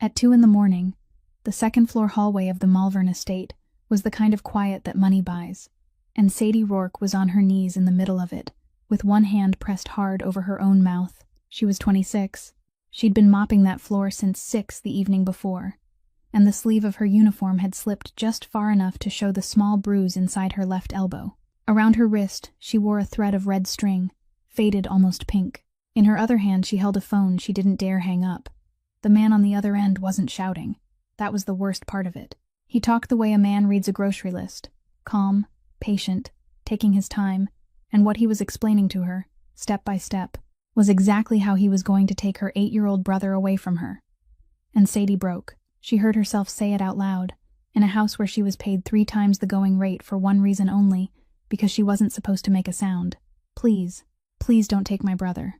At 2 in the morning, the second-floor hallway of the Malvern estate was the kind of quiet that money buys, and Sadie Rourke was on her knees in the middle of it, with one hand pressed hard over her own mouth. She was 26. She'd been mopping that floor since 6 the evening before, and the sleeve of her uniform had slipped just far enough to show the small bruise inside her left elbow. Around her wrist, she wore a thread of red string, faded almost pink. In her other hand, she held a phone she didn't dare hang up. The man on the other end wasn't shouting. That was the worst part of it. He talked the way a man reads a grocery list, calm, patient, taking his time, and what he was explaining to her, step by step, was exactly how he was going to take her 8-year-old brother away from her. And Sadie broke. She heard herself say it out loud, in a house where she was paid 3 times the going rate for one reason only, because she wasn't supposed to make a sound. Please, please don't take my brother.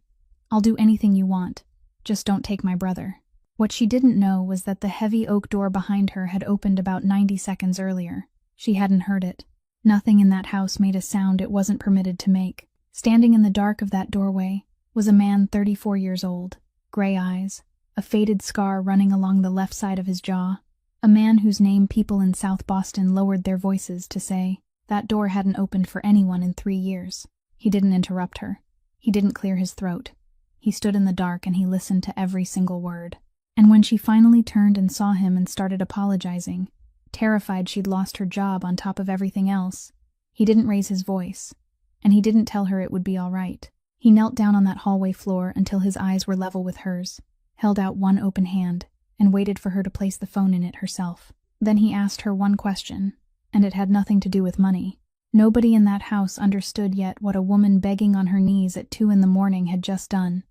I'll do anything you want. Just don't take my brother. What she didn't know was that the heavy oak door behind her had opened about 90 seconds earlier. She hadn't heard it. Nothing in that house made a sound it wasn't permitted to make. Standing in the dark of that doorway was a man 34 years old, gray eyes, a faded scar running along the left side of his jaw, a man whose name people in South Boston lowered their voices to say. That door hadn't opened for anyone in 3 years. He didn't interrupt her. He didn't clear his throat. He stood in the dark and he listened to every single word. And when she finally turned and saw him and started apologizing, terrified she'd lost her job on top of everything else, he didn't raise his voice, and he didn't tell her it would be all right. He knelt down on that hallway floor until his eyes were level with hers, held out one open hand, and waited for her to place the phone in it herself. Then he asked her one question, and it had nothing to do with money. Nobody in that house understood yet what a woman begging on her knees at 2 in the morning had just done.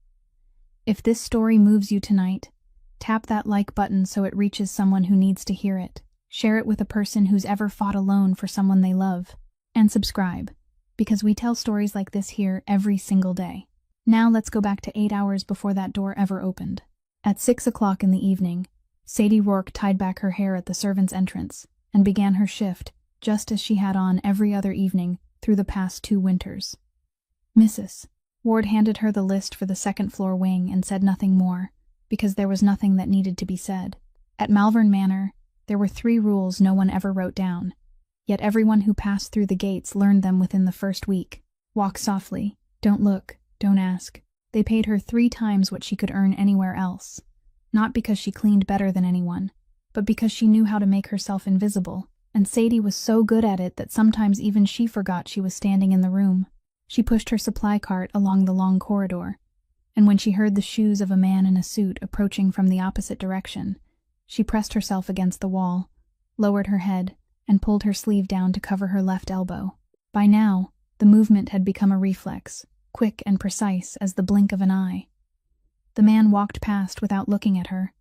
If this story moves you tonight, tap that like button so it reaches someone who needs to hear it. Share it with a person who's ever fought alone for someone they love. And subscribe, because we tell stories like this here every single day. Now let's go back to 8 hours before that door ever opened. At 6 o'clock in the evening, Sadie Rourke tied back her hair at the servants' entrance and began her shift, just as she had on every other evening through the past 2 winters. Mrs. Ward handed her the list for the second-floor wing and said nothing more, because there was nothing that needed to be said. At Malvern Manor, there were 3 rules no one ever wrote down, yet everyone who passed through the gates learned them within the first week. Walk softly, don't look, don't ask. They paid her 3 times what she could earn anywhere else, not because she cleaned better than anyone, but because she knew how to make herself invisible, and Sadie was so good at it that sometimes even she forgot she was standing in the room. She pushed her supply cart along the long corridor, and when she heard the shoes of a man in a suit approaching from the opposite direction, she pressed herself against the wall, lowered her head, and pulled her sleeve down to cover her left elbow. By now, the movement had become a reflex, quick and precise as the blink of an eye. The man walked past without looking at her,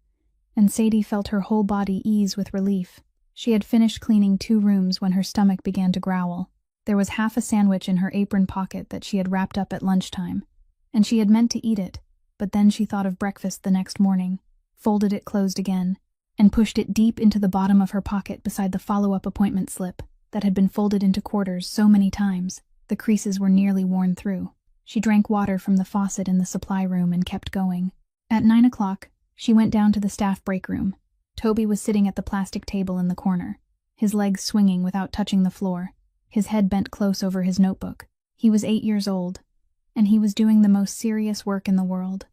and Sadie felt her whole body ease with relief. She had finished cleaning 2 rooms when her stomach began to growl. There was half a sandwich in her apron pocket that she had wrapped up at lunchtime, and she had meant to eat it, but then she thought of breakfast the next morning, folded it closed again, and pushed it deep into the bottom of her pocket beside the follow-up appointment slip that had been folded into quarters so many times the creases were nearly worn through. She drank water from the faucet in the supply room and kept going. At 9 o'clock, she went down to the staff break room. Toby was sitting at the plastic table in the corner, his legs swinging without touching the floor, his head bent close over his notebook. He was 8 years old, and he was doing the most serious work in the world.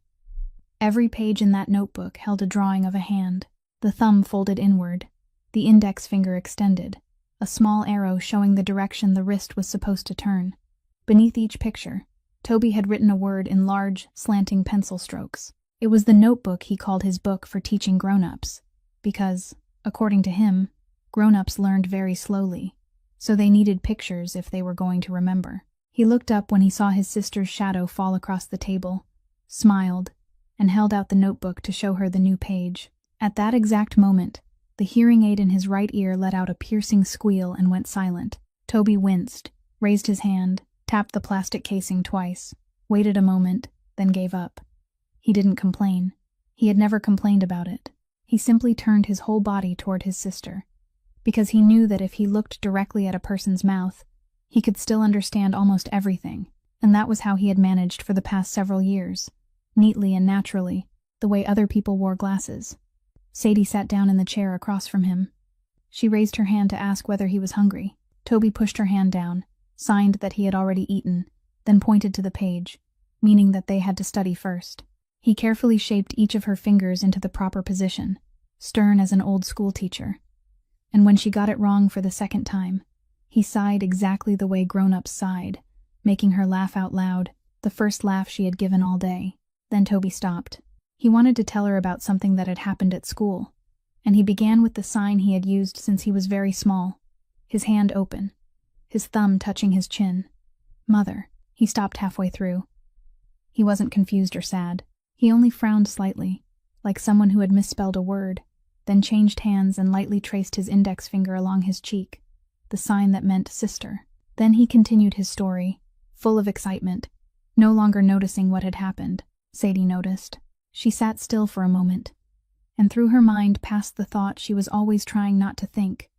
Every page in that notebook held a drawing of a hand, the thumb folded inward, the index finger extended, a small arrow showing the direction the wrist was supposed to turn. Beneath each picture, Toby had written a word in large, slanting pencil strokes. It was the notebook he called his book for teaching grown-ups, because, according to him, grown-ups learned very slowly, so they needed pictures if they were going to remember. He looked up when he saw his sister's shadow fall across the table, smiled, and held out the notebook to show her the new page. At that exact moment, the hearing aid in his right ear let out a piercing squeal and went silent. Toby winced, raised his hand, tapped the plastic casing twice, waited a moment, then gave up. He didn't complain. He had never complained about it. He simply turned his whole body toward his sister, because he knew that if he looked directly at a person's mouth, he could still understand almost everything, and that was how he had managed for the past several years, neatly and naturally, the way other people wore glasses. Sadie sat down in the chair across from him. She raised her hand to ask whether he was hungry. Toby pushed her hand down, signed that he had already eaten, then pointed to the page, meaning that they had to study first. He carefully shaped each of her fingers into the proper position, stern as an old school teacher. And when she got it wrong for the second time, he sighed exactly the way grown-ups sighed, making her laugh out loud, the first laugh she had given all day. Then Toby stopped. He wanted to tell her about something that had happened at school, and he began with the sign he had used since he was very small, his hand open, his thumb touching his chin. Mother. He stopped halfway through. He wasn't confused or sad. He only frowned slightly, like someone who had misspelled a word, then changed hands and lightly traced his index finger along his cheek, the sign that meant sister. Then he continued his story, full of excitement, no longer noticing what had happened. Sadie noticed. She sat still for a moment, and through her mind passed the thought she was always trying not to think,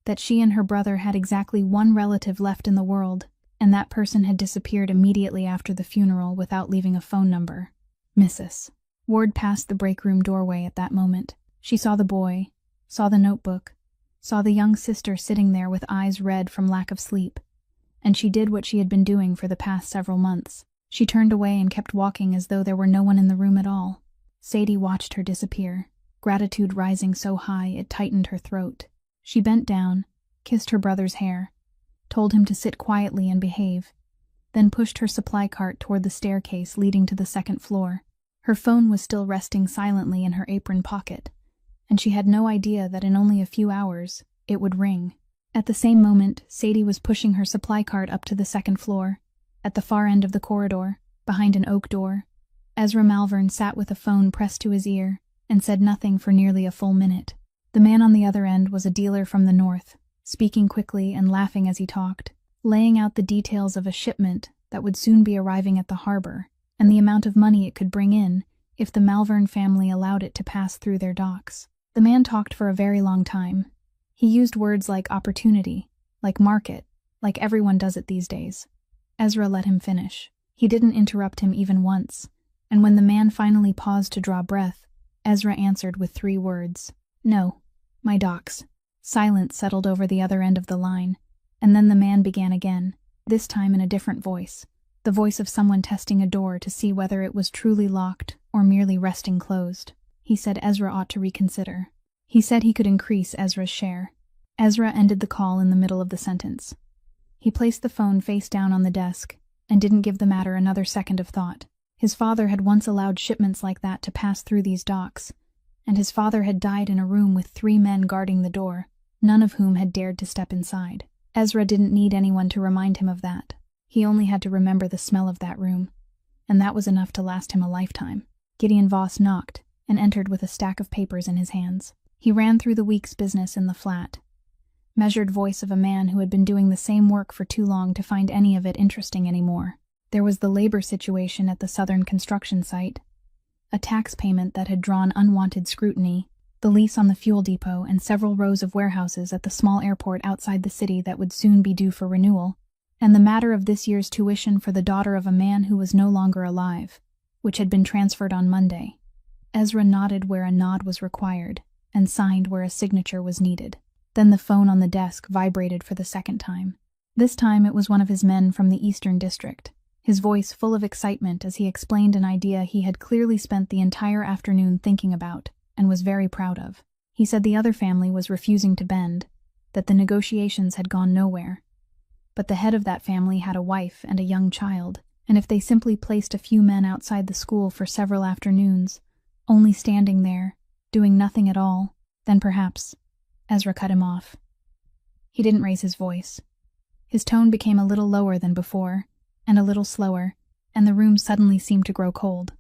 that she and her brother had exactly one relative left in the world, and that person had disappeared immediately after the funeral without leaving a phone number. Mrs. Ward passed the break room doorway at that moment. She saw the boy, saw the notebook, saw the young sister sitting there with eyes red from lack of sleep, and she did what she had been doing for the past several months. She turned away and kept walking as though there were no one in the room at all. Sadie watched her disappear, gratitude rising so high it tightened her throat. She bent down, kissed her brother's hair, told him to sit quietly and behave, then pushed her supply cart toward the staircase leading to the second floor. Her phone was still resting silently in her apron pocket, and she had no idea that in only a few hours it would ring. At the same moment, Sadie was pushing her supply cart up to the second floor. At the far end of the corridor, behind an oak door, Ezra Malvern sat with a phone pressed to his ear and said nothing for nearly a full minute. The man on the other end was a dealer from the north, speaking quickly and laughing as he talked, laying out the details of a shipment that would soon be arriving at the harbor, and the amount of money it could bring in if the Malvern family allowed it to pass through their docks. The man talked for a very long time. He used words like opportunity, like market, like everyone does it these days. Ezra let him finish. He didn't interrupt him even once, and when the man finally paused to draw breath, Ezra answered with 3 words. No, my docks. Silence settled over the other end of the line, and then the man began again, this time in a different voice, the voice of someone testing a door to see whether it was truly locked or merely resting closed. He said Ezra ought to reconsider. He said he could increase Ezra's share. Ezra ended the call in the middle of the sentence. He placed the phone face down on the desk and didn't give the matter another second of thought. His father had once allowed shipments like that to pass through these docks, and his father had died in a room with 3 men guarding the door, none of whom had dared to step inside. Ezra didn't need anyone to remind him of that. He only had to remember the smell of that room, and that was enough to last him a lifetime. Gideon Voss knocked and entered with a stack of papers in his hands. He ran through the week's business in the flat, measured voice of a man who had been doing the same work for too long to find any of it interesting anymore. There was the labor situation at the southern construction site, a tax payment that had drawn unwanted scrutiny, the lease on the fuel depot, and several rows of warehouses at the small airport outside the city that would soon be due for renewal, and the matter of this year's tuition for the daughter of a man who was no longer alive, which had been transferred on Monday. Ezra nodded where a nod was required, and signed where a signature was needed. Then the phone on the desk vibrated for the second time. This time it was one of his men from the Eastern District, his voice full of excitement as he explained an idea he had clearly spent the entire afternoon thinking about and was very proud of. He said the other family was refusing to bend, that the negotiations had gone nowhere. But the head of that family had a wife and a young child, and if they simply placed a few men outside the school for several afternoons, only standing there, doing nothing at all, then perhaps... Ezra cut him off. He didn't raise his voice. His tone became a little lower than before, and a little slower, and the room suddenly seemed to grow cold.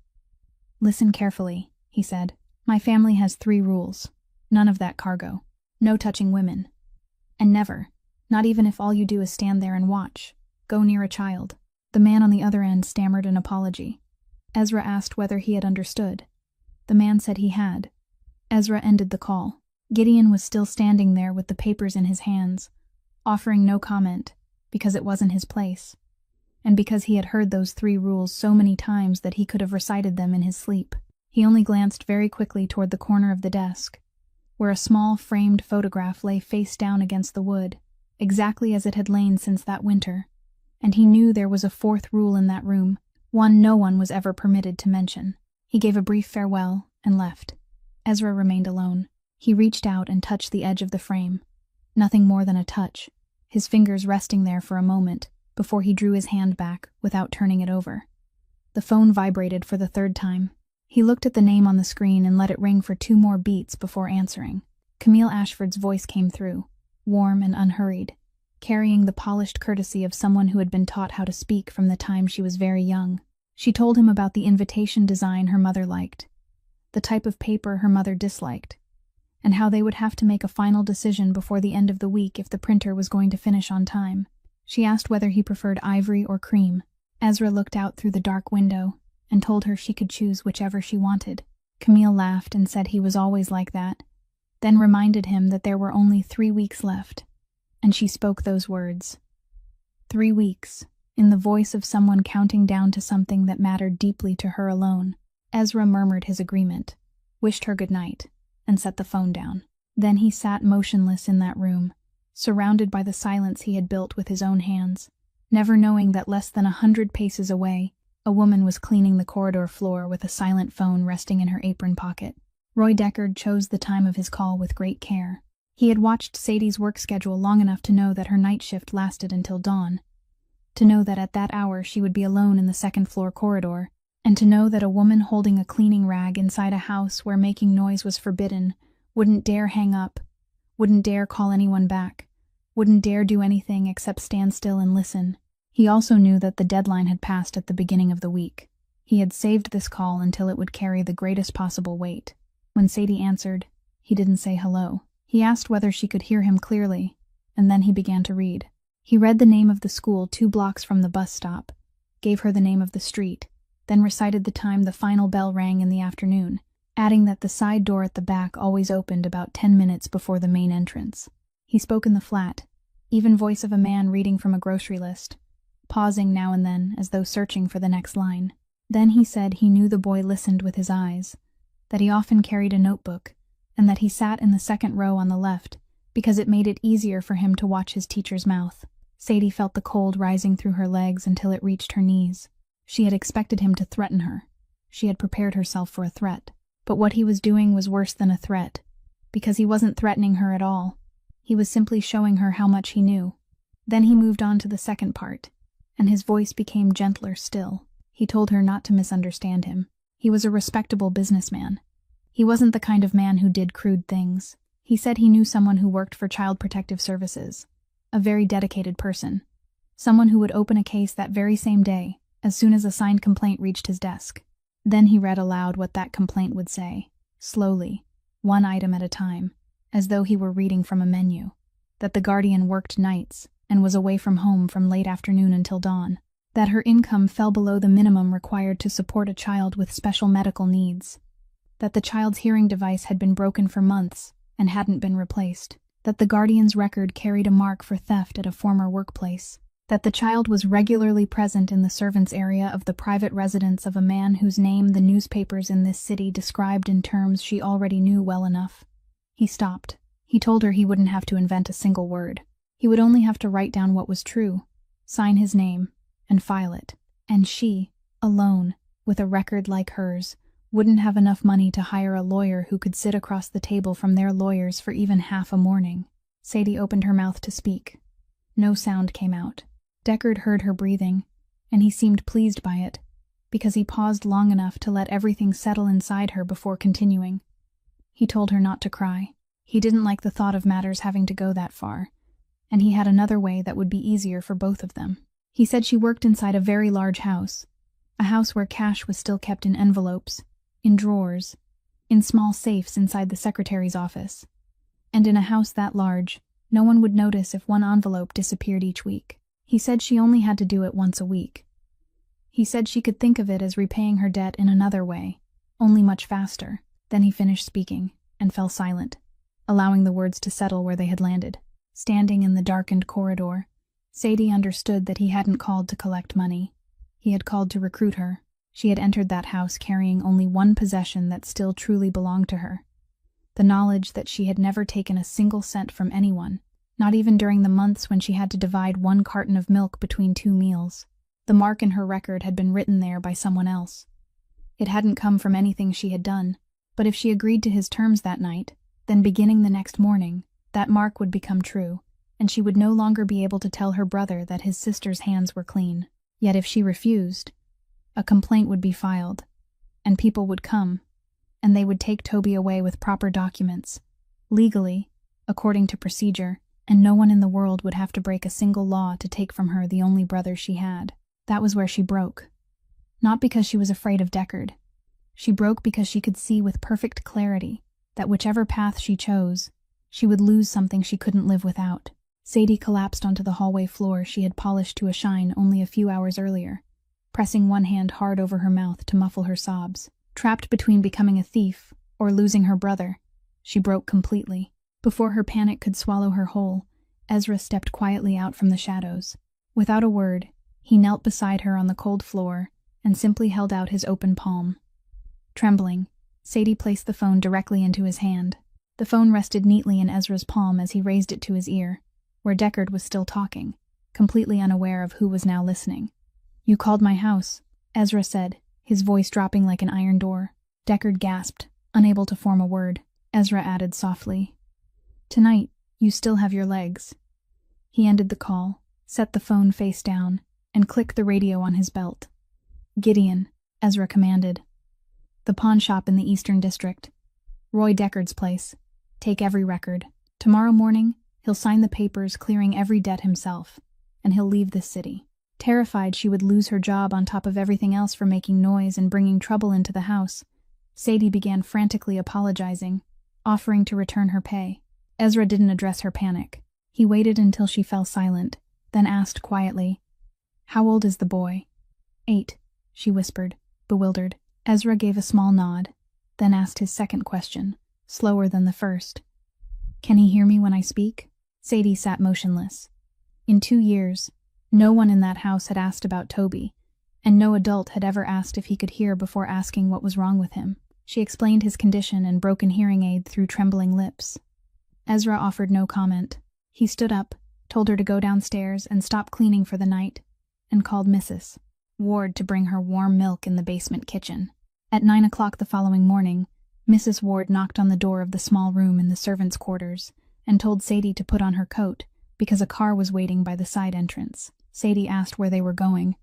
"Listen carefully," he said. "My family has 3 rules. None of that cargo. No touching women. And never, not even if all you do is stand there and watch, go near a child." The man on the other end stammered an apology. Ezra asked whether he had understood. The man said he had. Ezra ended the call. Gideon was still standing there with the papers in his hands, offering no comment, because it wasn't his place, and because he had heard those 3 rules so many times that he could have recited them in his sleep. He only glanced very quickly toward the corner of the desk, where a small framed photograph lay face down against the wood, exactly as it had lain since that winter. And he knew there was a fourth rule in that room, one no one was ever permitted to mention. He gave a brief farewell and left. Ezra remained alone. He reached out and touched the edge of the frame. Nothing more than a touch, his fingers resting there for a moment before he drew his hand back without turning it over. The phone vibrated for the third time. He looked at the name on the screen and let it ring for 2 more beats before answering. Camille Ashford's voice came through, warm and unhurried, carrying the polished courtesy of someone who had been taught how to speak from the time she was very young. She told him about the invitation design her mother liked, the type of paper her mother disliked, and how they would have to make a final decision before the end of the week if the printer was going to finish on time. She asked whether he preferred ivory or cream. Ezra looked out through the dark window and told her she could choose whichever she wanted. Camille laughed and said he was always like that, then reminded him that there were only 3 weeks left. And she spoke those words. 3 weeks, in the voice of someone counting down to something that mattered deeply to her alone. Ezra murmured his agreement, wished her good night, and set the phone down. Then he sat motionless in that room, surrounded by the silence he had built with his own hands, never knowing that less than 100 paces away, a woman was cleaning the corridor floor with a silent phone resting in her apron pocket. Roy Deckard chose the time of his call with great care. He had watched Sadie's work schedule long enough to know that her night shift lasted until dawn, to know that at that hour she would be alone in the second-floor corridor, and to know that a woman holding a cleaning rag inside a house where making noise was forbidden wouldn't dare hang up, wouldn't dare call anyone back, wouldn't dare do anything except stand still and listen. He also knew that the deadline had passed at the beginning of the week. He had saved this call until it would carry the greatest possible weight. When Sadie answered, he didn't say hello. He asked whether she could hear him clearly, and then he began to read. He read the name of the school 2 blocks from the bus stop, gave her the name of the street, then recited the time the final bell rang in the afternoon, adding that the side door at the back always opened about 10 minutes before the main entrance. He spoke in the flat, even voice of a man reading from a grocery list, pausing now and then as though searching for the next line. Then he said he knew the boy listened with his eyes, that he often carried a notebook, and that he sat in the second row on the left because it made it easier for him to watch his teacher's mouth. Sadie felt the cold rising through her legs until it reached her knees. She had expected him to threaten her. She had prepared herself for a threat. But what he was doing was worse than a threat, because he wasn't threatening her at all. He was simply showing her how much he knew. Then he moved on to the second part, and his voice became gentler still. He told her not to misunderstand him. He was a respectable businessman. He wasn't the kind of man who did crude things. He said he knew someone who worked for Child Protective Services, a very dedicated person, someone who would open a case that very same day, as soon as a signed complaint reached his desk. Then he read aloud what that complaint would say, slowly, one item at a time, as though he were reading from a menu. That the guardian worked nights and was away from home from late afternoon until dawn. That her income fell below the minimum required to support a child with special medical needs. That the child's hearing device had been broken for months and hadn't been replaced. That the guardian's record carried a mark for theft at a former workplace. That the child was regularly present in the servants' area of the private residence of a man whose name the newspapers in this city described in terms she already knew well enough. He stopped. He told her he wouldn't have to invent a single word. He would only have to write down what was true, sign his name, and file it. And she, alone, with a record like hers, wouldn't have enough money to hire a lawyer who could sit across the table from their lawyers for even half a morning. Sadie opened her mouth to speak. No sound came out. Deckard heard her breathing, and he seemed pleased by it, because he paused long enough to let everything settle inside her before continuing. He told her not to cry. He didn't like the thought of matters having to go that far, and he had another way that would be easier for both of them. He said she worked inside a very large house, a house where cash was still kept in envelopes, in drawers, in small safes inside the secretary's office. And in a house that large, no one would notice if one envelope disappeared each week. He said she only had to do it once a week. He said she could think of it as repaying her debt in another way, only much faster. Then he finished speaking, and fell silent, allowing the words to settle where they had landed. Standing in the darkened corridor, Sadie understood that he hadn't called to collect money. He had called to recruit her. She had entered that house carrying only one possession that still truly belonged to her. the knowledge that she had never taken a single cent from anyone, not even during the months when she had to divide 1 carton of milk between 2 meals. The mark in her record had been written there by someone else. It hadn't come from anything she had done, but if she agreed to his terms that night, then beginning the next morning, that mark would become true, and she would no longer be able to tell her brother that his sister's hands were clean. Yet if she refused, a complaint would be filed, and people would come, and they would take Toby away with proper documents, legally, according to procedure, and no one in the world would have to break a single law to take from her the only brother she had. That was where she broke. Not because she was afraid of Deckard. She broke because she could see with perfect clarity that whichever path she chose, she would lose something she couldn't live without. Sadie collapsed onto the hallway floor she had polished to a shine only a few hours earlier, pressing one hand hard over her mouth to muffle her sobs. Trapped between becoming a thief or losing her brother, she broke completely. Before her panic could swallow her whole, Ezra stepped quietly out from the shadows. Without a word, he knelt beside her on the cold floor and simply held out his open palm. Trembling, Sadie placed the phone directly into his hand. The phone rested neatly in Ezra's palm as he raised it to his ear, where Deckard was still talking, completely unaware of who was now listening. "You called my house," Ezra said, his voice dropping like an iron door. Deckard gasped, unable to form a word. Ezra added softly, "Tonight, you still have your legs." He ended the call, set the phone face down, and clicked the radio on his belt. "Gideon," Ezra commanded. "The pawn shop in the Eastern District. Roy Deckard's place. Take every record. Tomorrow morning, he'll sign the papers clearing every debt himself, and he'll leave this city." Terrified she would lose her job on top of everything else for making noise and bringing trouble into the house, Sadie began frantically apologizing, offering to return her pay. Ezra didn't address her panic. He waited until she fell silent, then asked quietly, "How old is the boy?" 8, she whispered, bewildered. Ezra gave a small nod, then asked his second question, slower than the first. "Can he hear me when I speak?" Sadie sat motionless. In 2 years, no one in that house had asked about Toby, and no adult had ever asked if he could hear before asking what was wrong with him. She explained his condition and broken hearing aid through trembling lips. Ezra offered no comment. He stood up, told her to go downstairs and stop cleaning for the night, and called Mrs. Ward to bring her warm milk in the basement kitchen. At 9 o'clock the following morning, Mrs. Ward knocked on the door of the small room in the servants' quarters and told Sadie to put on her coat because a car was waiting by the side entrance. Sadie asked where they were going.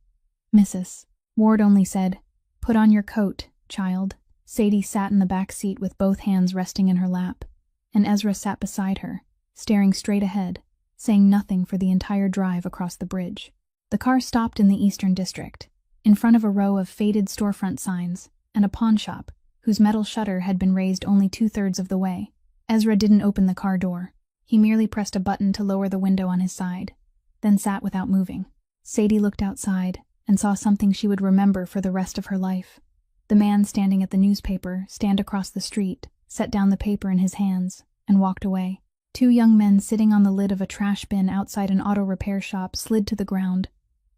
Mrs. Ward only said, "Put on your coat, child." Sadie sat in the back seat with both hands resting in her lap, and Ezra sat beside her, staring straight ahead, saying nothing for the entire drive across the bridge. The car stopped in the Eastern District, in front of a row of faded storefront signs and a pawn shop whose metal shutter had been raised only 2/3 of the way. Ezra didn't open the car door. He merely pressed a button to lower the window on his side, then sat without moving. Sadie looked outside and saw something she would remember for the rest of her life. The man standing at the newspaper stand across the street, set down the paper in his hands, and walked away. 2 young men sitting on the lid of a trash bin outside an auto repair shop slid to the ground,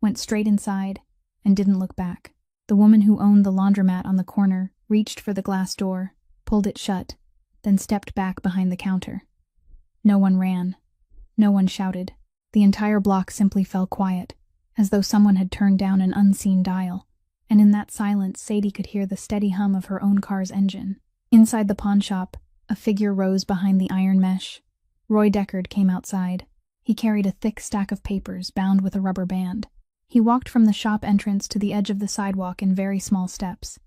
went straight inside, and didn't look back. The woman who owned the laundromat on the corner reached for the glass door, pulled it shut, then stepped back behind the counter. No one ran. No one shouted. The entire block simply fell quiet, as though someone had turned down an unseen dial, and in that silence Sadie could hear the steady hum of her own car's engine. Inside the pawn shop, a figure rose behind the iron mesh. Roy Deckard came outside. He carried a thick stack of papers bound with a rubber band. He walked from the shop entrance to the edge of the sidewalk in very small steps,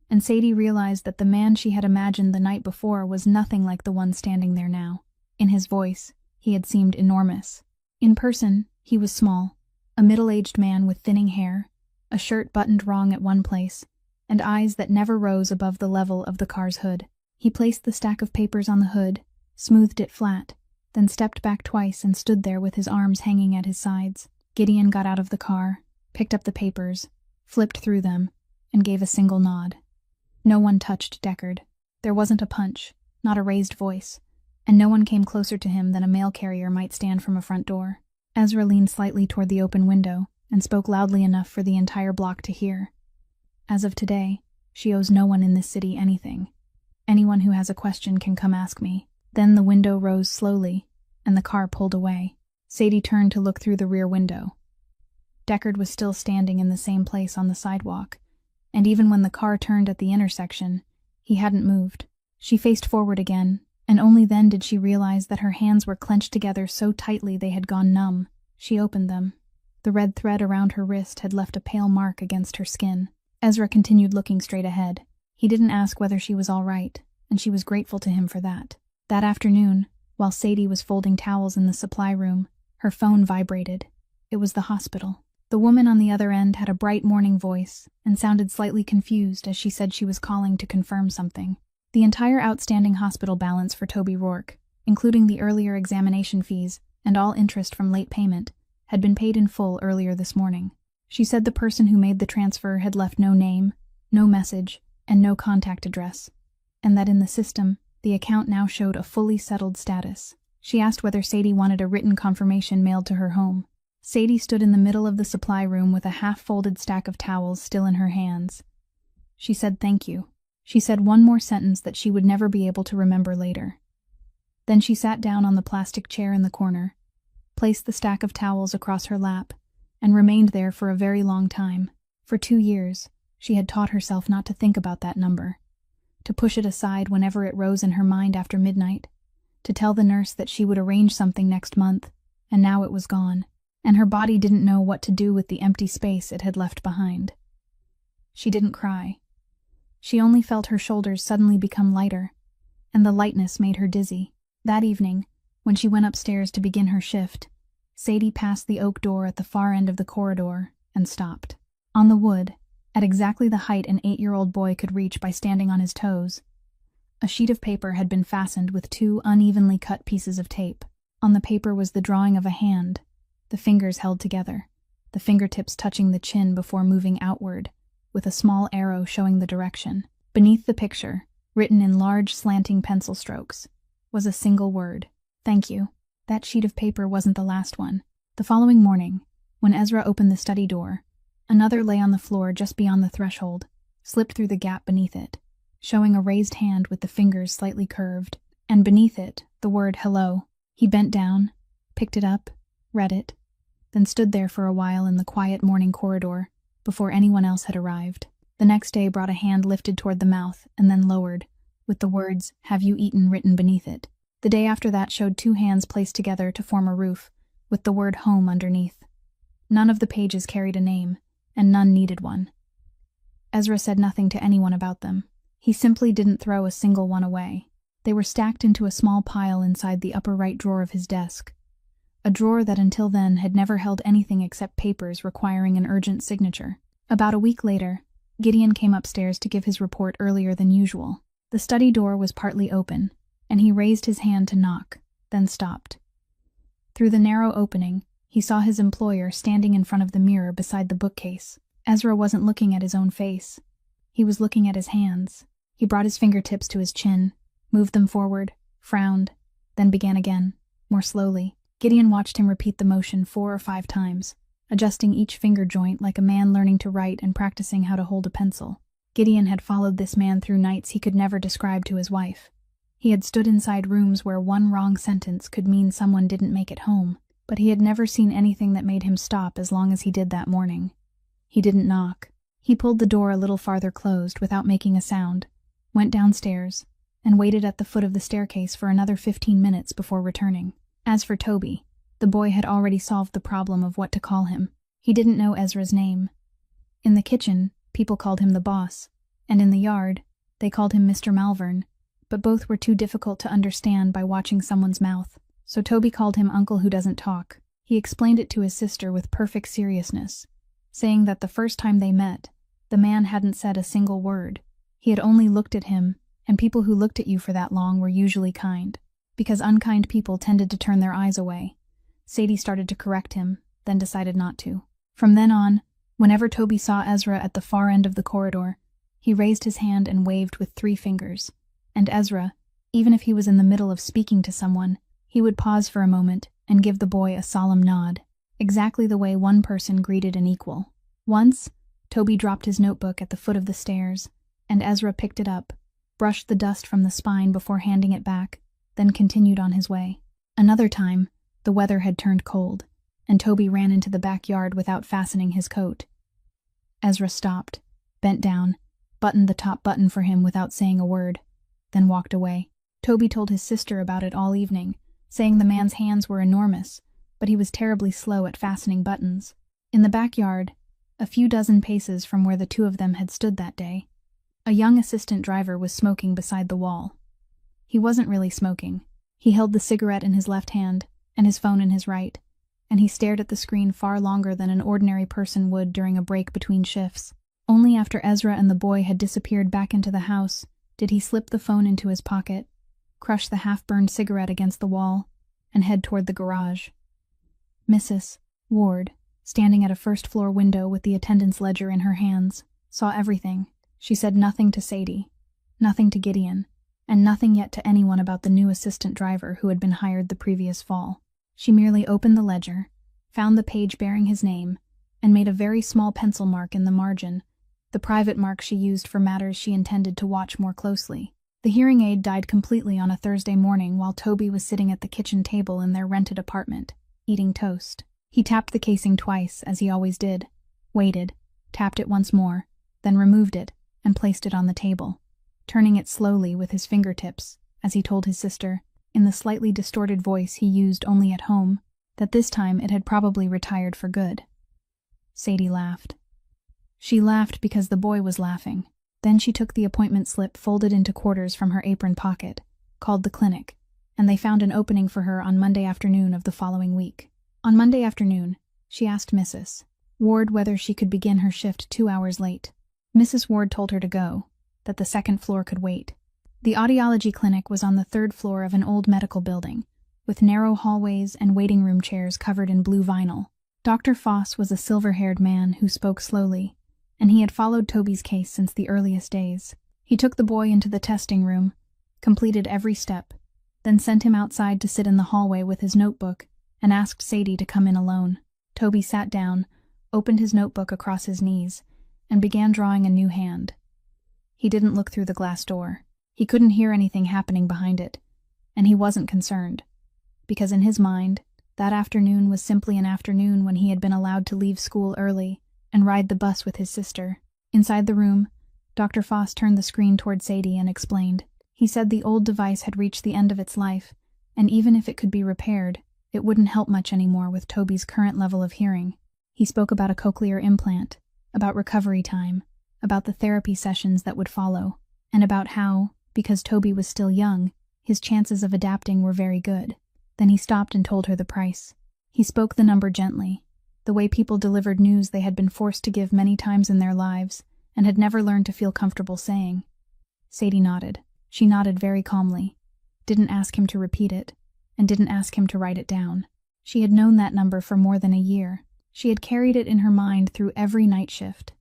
and Sadie realized that the man she had imagined the night before was nothing like the one standing there now. In his voice, he had seemed enormous. In person, he was small, a middle-aged man with thinning hair, a shirt buttoned wrong at one place, and eyes that never rose above the level of the car's hood. He placed the stack of papers on the hood, smoothed it flat, then stepped back twice and stood there with his arms hanging at his sides. Gideon got out of the car, picked up the papers, flipped through them, and gave a single nod. No one touched Deckard. There wasn't a punch, not a raised voice, and no one came closer to him than a mail carrier might stand from a front door. Ezra leaned slightly toward the open window and spoke loudly enough for the entire block to hear. As of today, she owes no one in this city anything. Anyone who has a question can come ask me." Then the window rose slowly, and the car pulled away. Sadie turned to look through the rear window. Deckard was still standing in the same place on the sidewalk, and even when the car turned at the intersection, he hadn't moved. She faced forward again, and only then did she realize that her hands were clenched together so tightly they had gone numb. She opened them. The red thread around her wrist had left a pale mark against her skin. Ezra continued looking straight ahead. He didn't ask whether she was all right, and she was grateful to him for that. That afternoon, while Sadie was folding towels in the supply room, her phone vibrated. It was the hospital. The woman on the other end had a bright morning voice and sounded slightly confused as she said she was calling to confirm something. The entire outstanding hospital balance for Toby Rourke, including the earlier examination fees and all interest from late payment, had been paid in full earlier this morning. She said the person who made the transfer had left no name, no message, and no contact address, and that in the system, the account now showed a fully settled status. She asked whether Sadie wanted a written confirmation mailed to her home. Sadie stood in the middle of the supply room with a half-folded stack of towels still in her hands. She said thank you. She said one more sentence that she would never be able to remember later. Then she sat down on the plastic chair in the corner, placed the stack of towels across her lap, and remained there for a very long time. For 2 years, she had taught herself not to think about that number, to push it aside whenever it rose in her mind after midnight, to tell the nurse that she would arrange something next month, and now it was gone, and her body didn't know what to do with the empty space it had left behind. She didn't cry. She only felt her shoulders suddenly become lighter, and the lightness made her dizzy. That evening, when she went upstairs to begin her shift, Sadie passed the oak door at the far end of the corridor and stopped. On the wood, at exactly the height an 8-year-old boy could reach by standing on his toes, a sheet of paper had been fastened with 2 unevenly cut pieces of tape. On the paper was the drawing of a hand, the fingers held together, the fingertips touching the chin before moving outward, with a small arrow showing the direction. Beneath the picture, written in large slanting pencil strokes, was a single word: thank you. That sheet of paper wasn't the last one. The following morning, when Ezra opened the study door, another lay on the floor just beyond the threshold, slipped through the gap beneath it, showing a raised hand with the fingers slightly curved, and beneath it, the word hello. He bent down, picked it up, read it, then stood there for a while in the quiet morning corridor, before anyone else had arrived. The next day brought a hand lifted toward the mouth and then lowered, with the words, "Have you eaten?" written beneath it. The day after that showed 2 hands placed together to form a roof, with the word home underneath. None of the pages carried a name, and none needed one. Ezra said nothing to anyone about them. He simply didn't throw a single one away. They were stacked into a small pile inside the upper right drawer of his desk, a drawer that until then had never held anything except papers requiring an urgent signature. About a week later, Gideon came upstairs to give his report earlier than usual. The study door was partly open, and he raised his hand to knock, then stopped. Through the narrow opening, he saw his employer standing in front of the mirror beside the bookcase. Ezra wasn't looking at his own face. He was looking at his hands. He brought his fingertips to his chin, moved them forward, frowned, then began again, more slowly. Gideon watched him repeat the motion 4 or 5 times, adjusting each finger joint like a man learning to write and practicing how to hold a pencil. Gideon had followed this man through nights he could never describe to his wife. He had stood inside rooms where one wrong sentence could mean someone didn't make it home, but he had never seen anything that made him stop as long as he did that morning. He didn't knock. He pulled the door a little farther closed without making a sound, went downstairs, and waited at the foot of the staircase for another 15 minutes before returning. As for Toby, the boy had already solved the problem of what to call him. He didn't know Ezra's name. In the kitchen, people called him the boss, and in the yard, they called him Mr. Malvern, but both were too difficult to understand by watching someone's mouth. So Toby called him Uncle Who Doesn't Talk. He explained it to his sister with perfect seriousness, saying that the first time they met, the man hadn't said a single word. He had only looked at him, and people who looked at you for that long were usually kind, because unkind people tended to turn their eyes away. Sadie started to correct him, then decided not to. From then on, whenever Toby saw Ezra at the far end of the corridor, he raised his hand and waved with 3 fingers, and Ezra, even if he was in the middle of speaking to someone, he would pause for a moment and give the boy a solemn nod, exactly the way one person greeted an equal. Once, Toby dropped his notebook at the foot of the stairs, and Ezra picked it up, brushed the dust from the spine before handing it back, then continued on his way. Another time, the weather had turned cold, and Toby ran into the backyard without fastening his coat. Ezra stopped, bent down, buttoned the top button for him without saying a word, then walked away. Toby told his sister about it all evening, saying the man's hands were enormous, but he was terribly slow at fastening buttons. In the backyard, a few dozen paces from where the two of them had stood that day, a young assistant driver was smoking beside the wall. He wasn't really smoking. He held the cigarette in his left hand and his phone in his right, and he stared at the screen far longer than an ordinary person would during a break between shifts. Only after Ezra and the boy had disappeared back into the house did he slip the phone into his pocket, crush the half-burned cigarette against the wall, and head toward the garage. Mrs. Ward, standing at a first-floor window with the attendance ledger in her hands, saw everything. She said nothing to Sadie, nothing to Gideon, and nothing yet to anyone about the new assistant driver who had been hired the previous fall. She merely opened the ledger, found the page bearing his name, and made a very small pencil mark in the margin, the private mark she used for matters she intended to watch more closely. The hearing aid died completely on a Thursday morning while Toby was sitting at the kitchen table in their rented apartment, eating toast. He tapped the casing twice, as he always did, waited, tapped it once more, then removed it and placed it on the table, turning it slowly with his fingertips, as he told his sister, in the slightly distorted voice he used only at home, that this time it had probably retired for good. Sadie laughed. She laughed because the boy was laughing. Then she took the appointment slip folded into quarters from her apron pocket, called the clinic, and they found an opening for her on Monday afternoon of the following week. On Monday afternoon, she asked Mrs. Ward whether she could begin her shift 2 hours late. Mrs. Ward told her to go, that the second floor could wait. The audiology clinic was on the 3rd floor of an old medical building, with narrow hallways and waiting room chairs covered in blue vinyl. Dr. Foss was a silver-haired man who spoke slowly, and he had followed Toby's case since the earliest days. He took the boy into the testing room, completed every step, then sent him outside to sit in the hallway with his notebook and asked Sadie to come in alone. Toby sat down, opened his notebook across his knees, and began drawing a new hand. He didn't look through the glass door. He couldn't hear anything happening behind it, and he wasn't concerned, because in his mind, that afternoon was simply an afternoon when he had been allowed to leave school early and ride the bus with his sister. Inside the room, Dr. Foss turned the screen toward Sadie and explained. He said the old device had reached the end of its life, and even if it could be repaired, it wouldn't help much anymore with Toby's current level of hearing. He spoke about a cochlear implant, about recovery time, about the therapy sessions that would follow, and about how, because Toby was still young, his chances of adapting were very good. Then he stopped and told her the price. He spoke the number gently, the way people delivered news they had been forced to give many times in their lives and had never learned to feel comfortable saying. Sadie nodded. She nodded very calmly, didn't ask him to repeat it, and didn't ask him to write it down. She had known that number for more than a year. She had carried it in her mind through every night shift,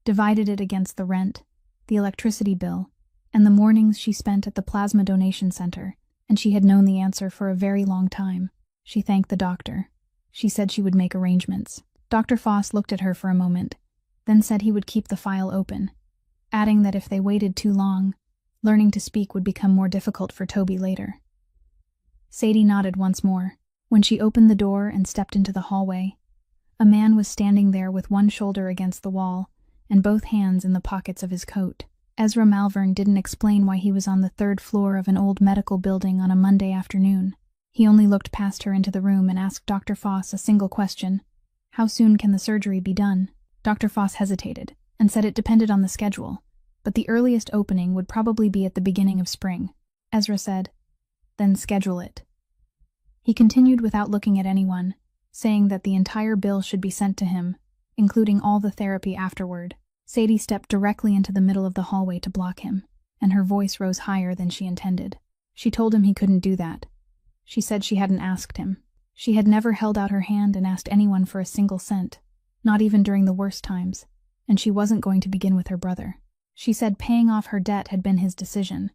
divided it against the rent, the electricity bill, and the mornings she spent at the plasma donation center, and she had known the answer for a very long time. She thanked the doctor. She said she would make arrangements. Dr. Foss looked at her for a moment, then said he would keep the file open, adding that if they waited too long, learning to speak would become more difficult for Toby later. Sadie nodded once more. When she opened the door and stepped into the hallway, a man was standing there with one shoulder against the wall and both hands in the pockets of his coat. Ezra Malvern didn't explain why he was on the 3rd floor of an old medical building on a Monday afternoon. He only looked past her into the room and asked Dr. Foss a single question. How soon can the surgery be done? Dr. Foss hesitated and said it depended on the schedule, but the earliest opening would probably be at the beginning of spring. Ezra said, "Then schedule it." He continued without looking at anyone, saying that the entire bill should be sent to him, including all the therapy afterward. Sadie stepped directly into the middle of the hallway to block him, and her voice rose higher than she intended. She told him he couldn't do that. She said she hadn't asked him. She had never held out her hand and asked anyone for a single cent, not even during the worst times, and she wasn't going to begin with her brother. She said paying off her debt had been his decision,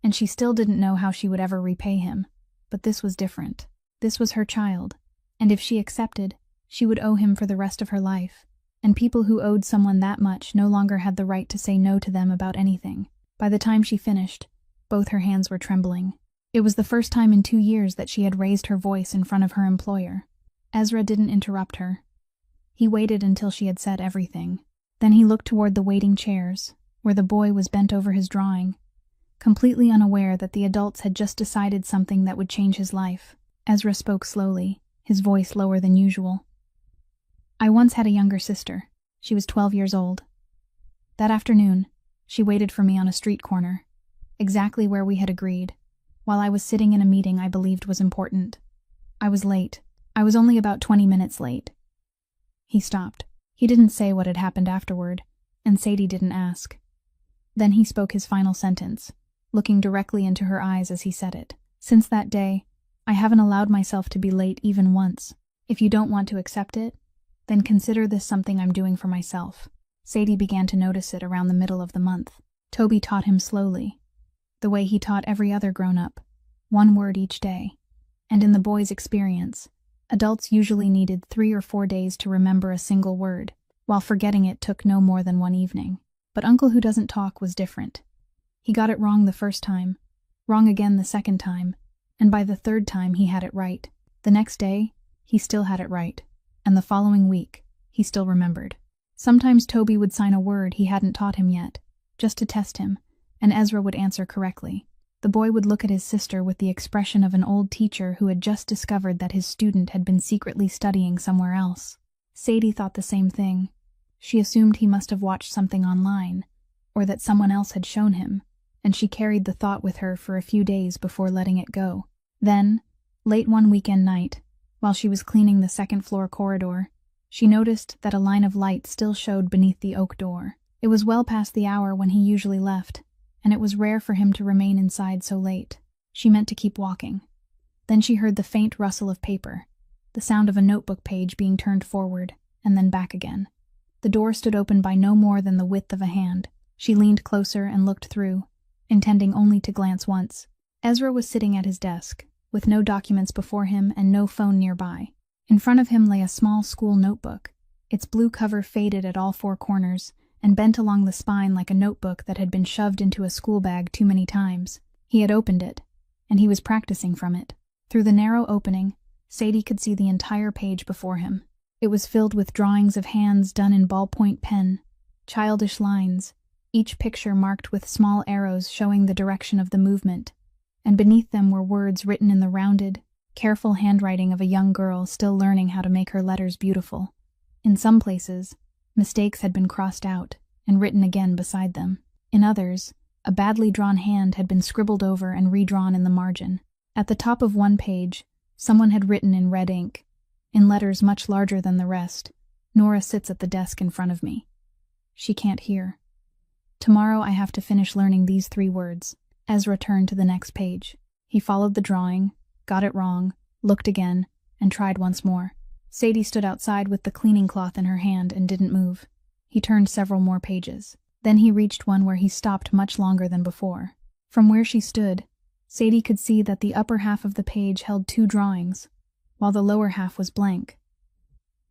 and she still didn't know how she would ever repay him, but this was different. This was her child, and if she accepted, she would owe him for the rest of her life, and people who owed someone that much no longer had the right to say no to them about anything. By the time she finished, both her hands were trembling. It was the first time in 2 years that she had raised her voice in front of her employer. Ezra didn't interrupt her. He waited until she had said everything. Then he looked toward the waiting chairs, where the boy was bent over his drawing, completely unaware that the adults had just decided something that would change his life. Ezra spoke slowly, his voice lower than usual. I once had a younger sister. She was 12 years old. That afternoon, she waited for me on a street corner, exactly where we had agreed, while I was sitting in a meeting I believed was important. I was late. I was only about 20 minutes late. He stopped. He didn't say what had happened afterward, and Sadie didn't ask. Then he spoke his final sentence, looking directly into her eyes as he said it. Since that day, I haven't allowed myself to be late even once. If you don't want to accept it, then consider this something I'm doing for myself. Sadie began to notice it around the middle of the month. Toby taught him slowly, the way he taught every other grown-up, 1 word each day. And in the boy's experience, adults usually needed 3 or 4 days to remember a single word, while forgetting it took no more than 1 evening. But Uncle Who Doesn't Talk was different. He got it wrong the first time, wrong again the second time, and by the 3rd time he had it right. The next day, he still had it right, and the following week, he still remembered. Sometimes Toby would sign a word he hadn't taught him yet, just to test him, and Ezra would answer correctly. The boy would look at his sister with the expression of an old teacher who had just discovered that his student had been secretly studying somewhere else. Sadie thought the same thing. She assumed he must have watched something online, or that someone else had shown him, and she carried the thought with her for a few days before letting it go. Then, late one weekend night, while she was cleaning the 2nd floor corridor, she noticed that a line of light still showed beneath the oak door. It was well past the hour when he usually left, and it was rare for him to remain inside so late. She meant to keep walking. Then she heard the faint rustle of paper, the sound of a notebook page being turned forward, and then back again. The door stood open by no more than the width of a hand. She leaned closer and looked through, intending only to glance once. Ezra was sitting at his desk, with no documents before him and no phone nearby. In front of him lay a small school notebook, its blue cover faded at all 4 corners, and bent along the spine like a notebook that had been shoved into a school bag too many times. He had opened it, and he was practicing from it. Through the narrow opening, Sadie could see the entire page before him. It was filled with drawings of hands done in ballpoint pen, childish lines, each picture marked with small arrows showing the direction of the movement, and beneath them were words written in the rounded, careful handwriting of a young girl still learning how to make her letters beautiful. In some places, mistakes had been crossed out and written again beside them. In others, a badly drawn hand had been scribbled over and redrawn in the margin. At the top of one page, someone had written in red ink, in letters much larger than the rest, "Nora sits at the desk in front of me. She can't hear. Tomorrow I have to finish learning these 3 words." Ezra turned to the next page. He followed the drawing, got it wrong, looked again, and tried once more. Sadie stood outside with the cleaning cloth in her hand and didn't move. He turned several more pages. Then he reached one where he stopped much longer than before. From where she stood, Sadie could see that the upper half of the page held 2 drawings, while the lower half was blank.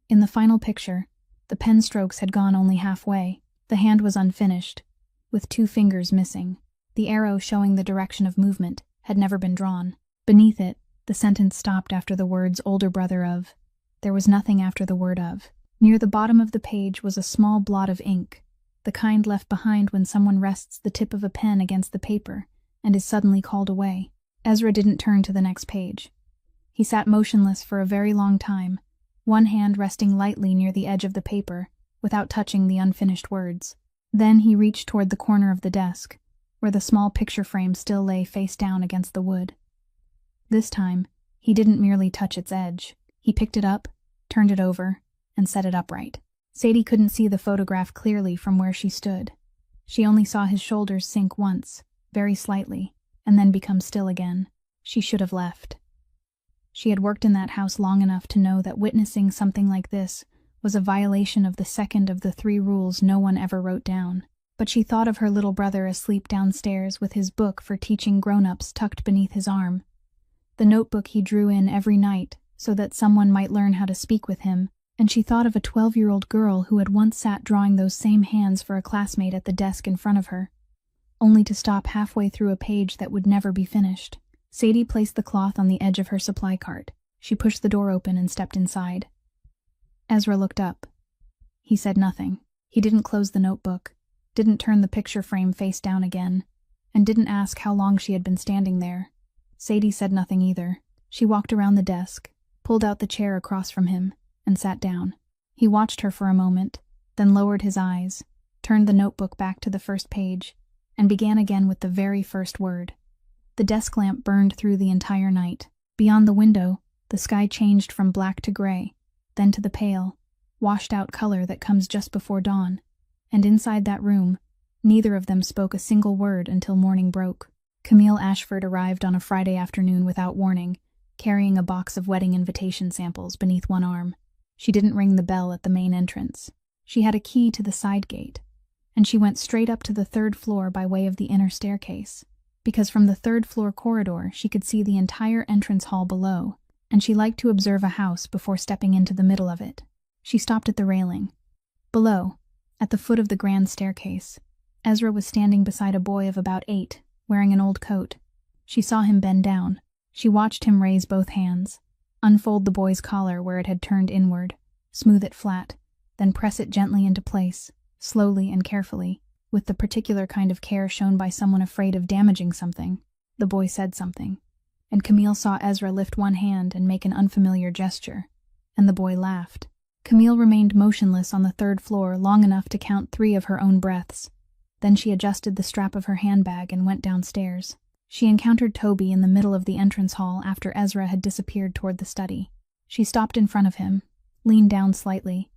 In the final picture, the pen strokes had gone only halfway. The hand was unfinished, with 2 fingers missing. The arrow showing the direction of movement had never been drawn. Beneath it, the sentence stopped after the words "older brother of." There was nothing after the word "of." Near the bottom of the page was a small blot of ink, the kind left behind when someone rests the tip of a pen against the paper and is suddenly called away. Ezra didn't turn to the next page. He sat motionless for a very long time, one hand resting lightly near the edge of the paper, without touching the unfinished words. Then he reached toward the corner of the desk, where the small picture frame still lay face down against the wood. This time, he didn't merely touch its edge. He picked it up, turned it over, and set it upright. Sadie couldn't see the photograph clearly from where she stood. She only saw his shoulders sink once, very slightly, and then become still again. She should have left. She had worked in that house long enough to know that witnessing something like this was a violation of the 2nd of the 3 rules no one ever wrote down. But she thought of her little brother asleep downstairs with his book for teaching grown-ups tucked beneath his arm, the notebook he drew in every night so that someone might learn how to speak with him, and she thought of a 12-year-old girl who had once sat drawing those same hands for a classmate at the desk in front of her. only to stop halfway through a page that would never be finished. Sadie placed the cloth on the edge of her supply cart. She pushed the door open and stepped inside. Ezra looked up. He said nothing. He didn't close the notebook, didn't turn the picture frame face down again, and didn't ask how long she had been standing there. Sadie said nothing either. She walked around the desk, pulled out the chair across from him, and sat down. He watched her for a moment, then lowered his eyes, turned the notebook back to the first page, and began again with the very first word. The desk lamp burned through the entire night. Beyond the window, the sky changed from black to gray, then to the pale, washed-out color that comes just before dawn, and inside that room, neither of them spoke a single word until morning broke. Camille Ashford arrived on a Friday afternoon without warning, carrying a box of wedding invitation samples beneath one arm. She didn't ring the bell at the main entrance. She had a key to the side gate, and she went straight up to the third floor by way of the inner staircase, because from the third-floor corridor she could see the entire entrance hall below, and she liked to observe a house before stepping into the middle of it. She stopped at the railing. Below, at the foot of the grand staircase, Ezra was standing beside a boy of about 8, wearing an old coat. She saw him bend down. She watched him raise both hands, unfold the boy's collar where it had turned inward, smooth it flat, then press it gently into place, slowly and carefully, with the particular kind of care shown by someone afraid of damaging something. The boy said something, and Camille saw Ezra lift one hand and make an unfamiliar gesture, and the boy laughed. Camille remained motionless on the third floor long enough to count 3 of her own breaths. Then she adjusted the strap of her handbag and went downstairs. She encountered Toby in the middle of the entrance hall after Ezra had disappeared toward the study. She stopped in front of him, leaned down slightly,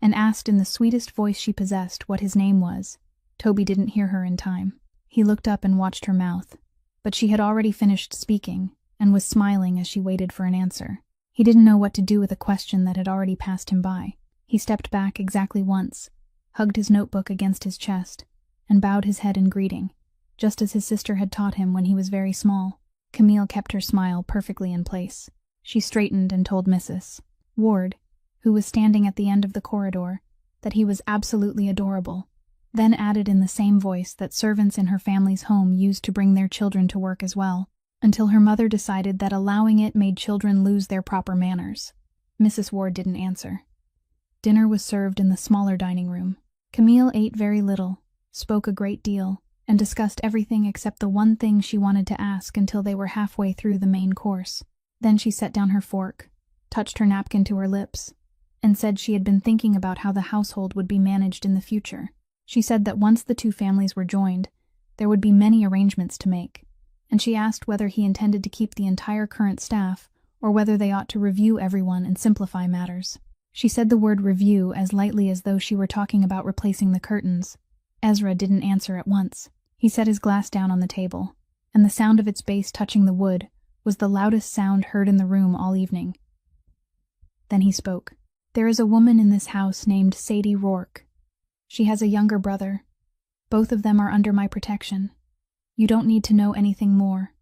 and asked in the sweetest voice she possessed what his name was. Toby didn't hear her in time. He looked up and watched her mouth, but she had already finished speaking and was smiling as she waited for an answer. He didn't know what to do with a question that had already passed him by. He stepped back exactly once, hugged his notebook against his chest, and bowed his head in greeting, just as his sister had taught him when he was very small. Camille kept her smile perfectly in place. She straightened and told Mrs. Ward, who was standing at the end of the corridor, that he was absolutely adorable, then added in the same voice that servants in her family's home used to bring their children to work as well, until her mother decided that allowing it made children lose their proper manners. Mrs. Ward didn't answer. Dinner was served in the smaller dining room. Camille ate very little, spoke a great deal, and discussed everything except the one thing she wanted to ask until they were halfway through the main course. Then she set down her fork, touched her napkin to her lips, and said she had been thinking about how the household would be managed in the future. She said that once the 2 families were joined, there would be many arrangements to make, and she asked whether he intended to keep the entire current staff or whether they ought to review everyone and simplify matters. She said the word review as lightly as though she were talking about replacing the curtains. Ezra didn't answer at once. He set his glass down on the table, and the sound of its base touching the wood was the loudest sound heard in the room all evening. Then he spoke. "There is a woman in this house named Sadie Rourke. She has a younger brother. Both of them are under my protection. You don't need to know anything more."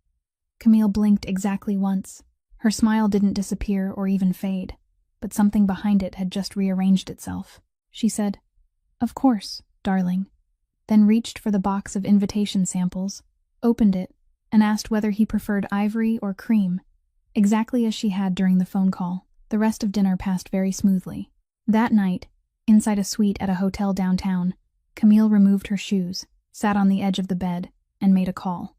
Camille blinked exactly once. Her smile didn't disappear or even fade, but something behind it had just rearranged itself. She said, "Of course, darling," then reached for the box of invitation samples, opened it, and asked whether he preferred ivory or cream, exactly as she had during the phone call. The rest of dinner passed very smoothly. That night, inside a suite at a hotel downtown, Camille removed her shoes, sat on the edge of the bed, and made a call.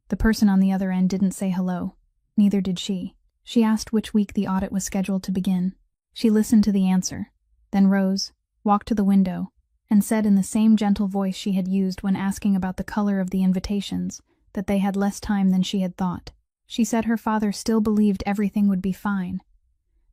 The person on the other end didn't say hello. Neither did she. She asked which week the audit was scheduled to begin. She listened to the answer, then rose, walked to the window, and said in the same gentle voice she had used when asking about the color of the invitations that they had less time than she had thought. She said her father still believed everything would be fine,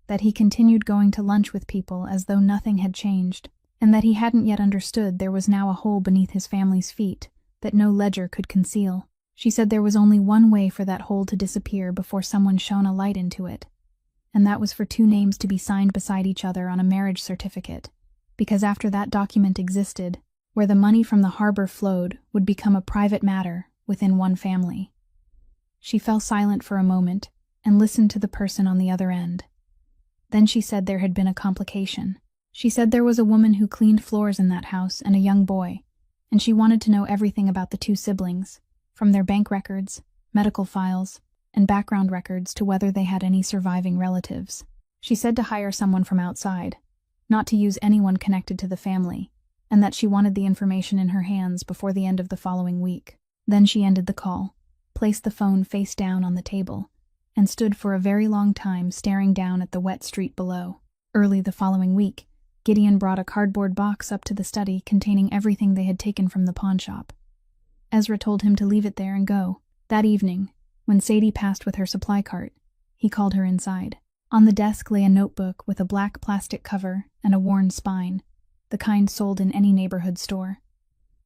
that he continued going to lunch with people as though nothing had changed, and that he hadn't yet understood there was now a hole beneath his family's feet that no ledger could conceal. She said there was only one way for that hole to disappear before someone shone a light into it, and that was for 2 names to be signed beside each other on a marriage certificate, because after that document existed, where the money from the harbor flowed would become a private matter within one family. She fell silent for a moment and listened to the person on the other end. Then she said there had been a complication. She said there was a woman who cleaned floors in that house and a young boy, and she wanted to know everything about the two siblings, from their bank records, medical files, and background records to whether they had any surviving relatives. She said to hire someone from outside, not to use anyone connected to the family, and that she wanted the information in her hands before the end of the following week. Then she ended the call, placed the phone face down on the table, and stood for a very long time staring down at the wet street below. Early the following week, Gideon brought a cardboard box up to the study containing everything they had taken from the pawn shop. Ezra told him to leave it there and go. That evening, when Sadie passed with her supply cart, he called her inside. On the desk lay a notebook with a black plastic cover and a worn spine, the kind sold in any neighborhood store.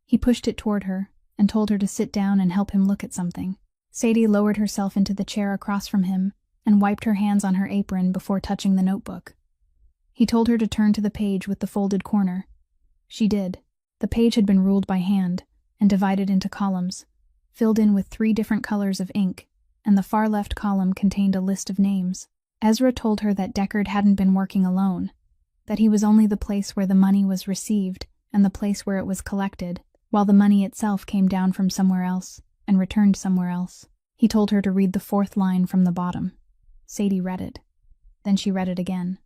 He pushed it toward her and told her to sit down and help him look at something. Sadie lowered herself into the chair across from him and wiped her hands on her apron before touching the notebook. He told her to turn to the page with the folded corner. She did. The page had been ruled by hand and divided into columns, filled in with 3 different colors of ink, and the far left column contained a list of names. Ezra told her that Deckard hadn't been working alone, that he was only the place where the money was received and the place where it was collected, while the money itself came down from somewhere else and returned somewhere else. He told her to read the 4th line from the bottom. Sadie read it. Then she read it again.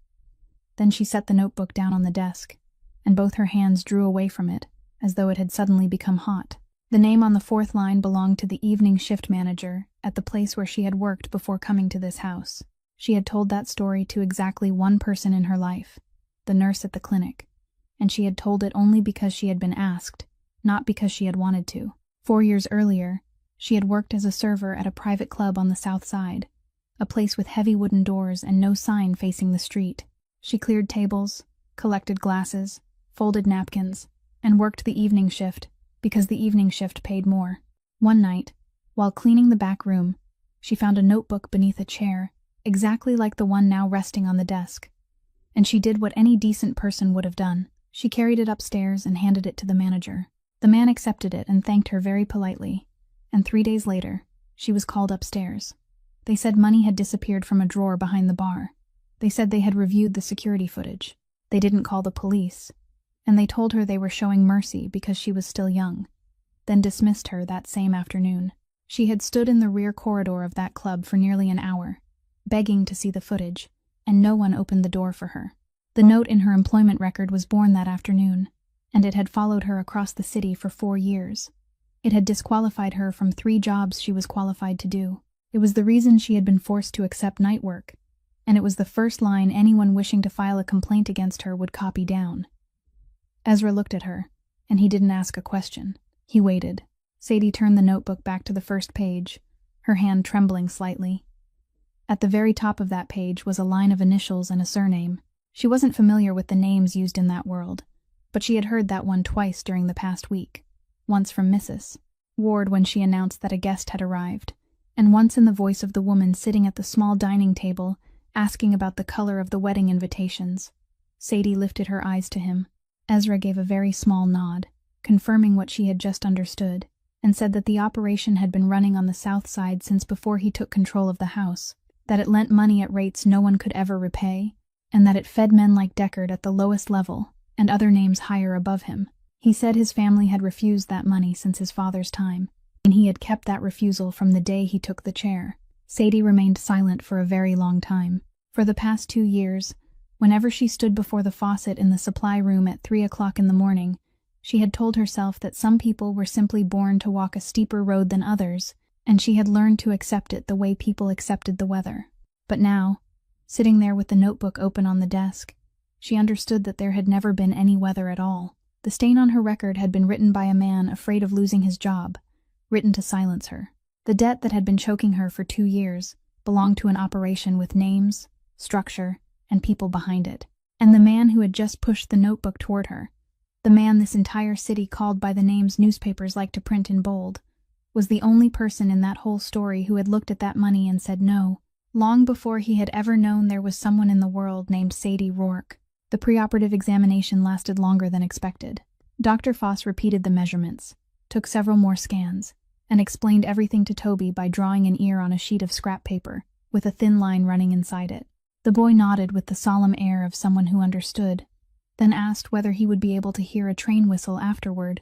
Then she set the notebook down on the desk, and both her hands drew away from it, as though it had suddenly become hot. The name on the 4th line belonged to the evening shift manager at the place where she had worked before coming to this house. She had told that story to exactly one person in her life, the nurse at the clinic, and she had told it only because she had been asked, not because she had wanted to. 4 years earlier, she had worked as a server at a private club on the south side, a place with heavy wooden doors and no sign facing the street. She cleared tables, collected glasses, folded napkins, and worked the evening shift because the evening shift paid more. One night, while cleaning the back room, she found a notebook beneath a chair, exactly like the one now resting on the desk. And she did what any decent person would have done. She carried it upstairs and handed it to the manager. The man accepted it and thanked her very politely, and 3 days later, she was called upstairs. They said money had disappeared from a drawer behind the bar. They said they had reviewed the security footage. They didn't call the police, and they told her they were showing mercy because she was still young, then dismissed her that same afternoon. She had stood in the rear corridor of that club for nearly an hour, begging to see the footage, and no one opened the door for her. The note in her employment record was born that afternoon, and it had followed her across the city for 4 years. It had disqualified her from 3 jobs she was qualified to do. It was the reason she had been forced to accept night work, and it was the first line anyone wishing to file a complaint against her would copy down. Ezra looked at her, and he didn't ask a question. He waited. Sadie turned the notebook back to the first page, her hand trembling slightly. At the very top of that page was a line of initials and a surname. She wasn't familiar with the names used in that world, but she had heard that one twice during the past week. Once from Mrs. Ward when she announced that a guest had arrived, and once in the voice of the woman sitting at the small dining table asking about the color of the wedding invitations. Sadie lifted her eyes to him. Ezra gave a very small nod, confirming what she had just understood, and said that the operation had been running on the south side since before he took control of the house, that it lent money at rates no one could ever repay, and that it fed men like Deckard at the lowest level, and other names higher above him. He said his family had refused that money since his father's time, and he had kept that refusal from the day he took the chair. Sadie remained silent for a very long time. For the past 2 years, whenever she stood before the faucet in the supply room at 3 o'clock in the morning, she had told herself that some people were simply born to walk a steeper road than others, and she had learned to accept it the way people accepted the weather. But now, sitting there with the notebook open on the desk, she understood that there had never been any weather at all. The stain on her record had been written by a man afraid of losing his job, written to silence her. The debt that had been choking her for 2 years belonged to an operation with names, structure, and people behind it. And the man who had just pushed the notebook toward her, the man this entire city called by the names newspapers like to print in bold, was the only person in that whole story who had looked at that money and said no, long before he had ever known there was someone in the world named Sadie Rourke. The preoperative examination lasted longer than expected. Dr. Foss repeated the measurements, took several more scans, and explained everything to Toby by drawing an ear on a sheet of scrap paper, with a thin line running inside it. The boy nodded with the solemn air of someone who understood, then asked whether he would be able to hear a train whistle afterward,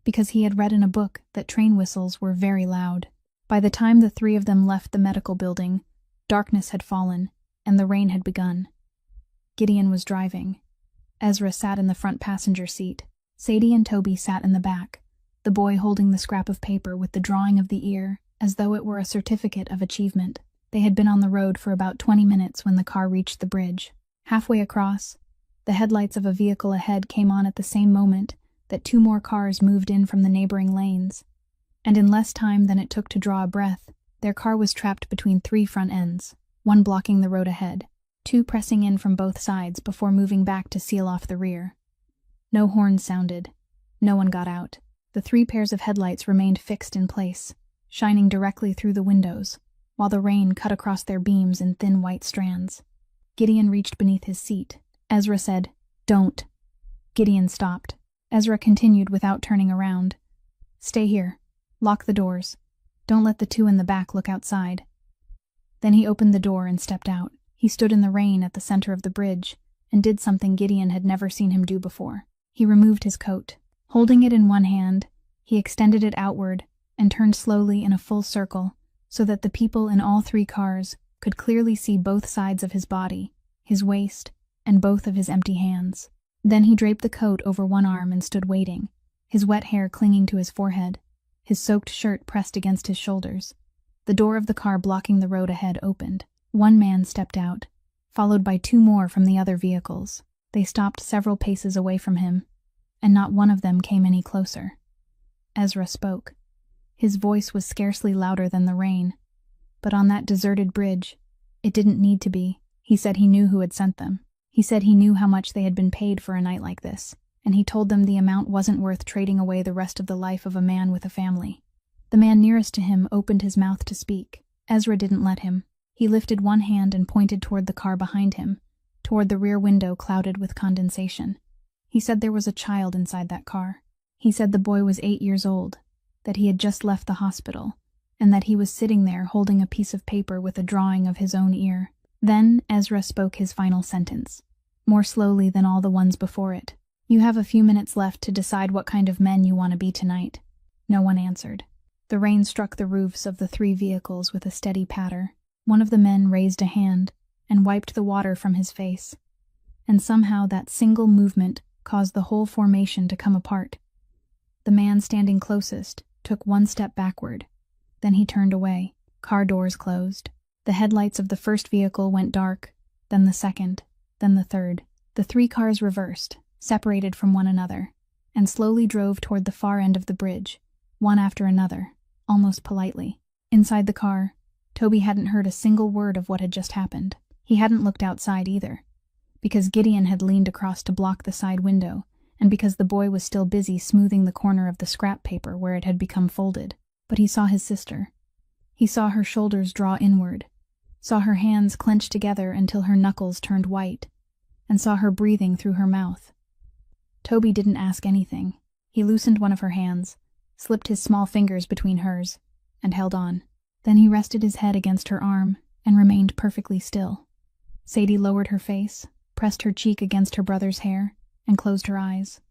because he had read in a book that train whistles were very loud. By the time the three of them left the medical building, darkness had fallen, and the rain had begun. Gideon was driving. Ezra sat in the front passenger seat. Sadie and Toby sat in the back, the boy holding the scrap of paper with the drawing of the ear, as though it were a certificate of achievement. They had been on the road for about 20 minutes when the car reached the bridge. Halfway across, the headlights of a vehicle ahead came on at the same moment that 2 more cars moved in from the neighboring lanes. And in less time than it took to draw a breath, their car was trapped between 3 front ends, 1 blocking the road ahead, 2 pressing in from both sides before moving back to seal off the rear. No horns sounded. No one got out. The 3 pairs of headlights remained fixed in place, shining directly through the windows, while the rain cut across their beams in thin white strands. Gideon reached beneath his seat. Ezra said, "Don't." Gideon stopped. Ezra continued without turning around. "Stay here. Lock the doors. Don't let the 2 in the back look outside." Then he opened the door and stepped out. He stood in the rain at the center of the bridge and did something Gideon had never seen him do before. He removed his coat. Holding it in one hand, he extended it outward and turned slowly in a full circle so that the people in all 3 cars could clearly see both sides of his body, his waist, and both of his empty hands. Then he draped the coat over one arm and stood waiting, his wet hair clinging to his forehead, his soaked shirt pressed against his shoulders. The door of the car blocking the road ahead opened. 1 man stepped out, followed by 2 more from the other vehicles. They stopped several paces away from him, and not one of them came any closer. Ezra spoke. His voice was scarcely louder than the rain, but on that deserted bridge, it didn't need to be. He said he knew who had sent them. He said he knew how much they had been paid for a night like this, and he told them the amount wasn't worth trading away the rest of the life of a man with a family. The man nearest to him opened his mouth to speak. Ezra didn't let him. He lifted one hand and pointed toward the car behind him, toward the rear window clouded with condensation. He said there was a child inside that car. He said the boy was 8 years old, that he had just left the hospital, and that he was sitting there holding a piece of paper with a drawing of his own ear. Then Ezra spoke his final sentence, more slowly than all the ones before it. "You have a few minutes left to decide what kind of men you want to be tonight." No one answered. The rain struck the roofs of the 3 vehicles with a steady patter. One of the men raised a hand and wiped the water from his face, and somehow that single movement caused the whole formation to come apart. The man standing closest took 1 step backward. Then he turned away. Car doors closed. The headlights of the first vehicle went dark, then the second, then the third. The 3 cars reversed, separated from one another, and slowly drove toward the far end of the bridge, one after another, almost politely. Inside the car, Toby hadn't heard a single word of what had just happened. He hadn't looked outside either, because Gideon had leaned across to block the side window, and because the boy was still busy smoothing the corner of the scrap paper where it had become folded. But he saw his sister. He saw her shoulders draw inward, saw her hands clench together until her knuckles turned white, and saw her breathing through her mouth. Toby didn't ask anything. He loosened one of her hands, slipped his small fingers between hers, and held on. Then he rested his head against her arm and remained perfectly still. Sadie lowered her face, pressed her cheek against her brother's hair, and closed her eyes.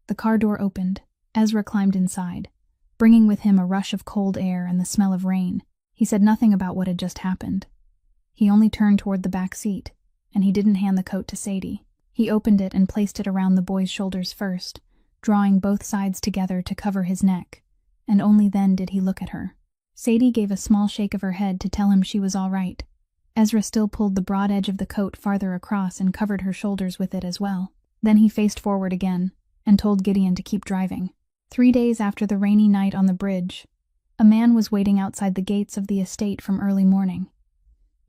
The car door opened. Ezra climbed inside, bringing with him a rush of cold air and the smell of rain. He said nothing about what had just happened. He only turned toward the back seat, and he didn't hand the coat to Sadie. He opened it and placed it around the boy's shoulders first, drawing both sides together to cover his neck, and only then did he look at her. Sadie gave a small shake of her head to tell him she was all right. Ezra still pulled the broad edge of the coat farther across and covered her shoulders with it as well. Then he faced forward again and told Gideon to keep driving. 3 days after the rainy night on the bridge, a man was waiting outside the gates of the estate from early morning.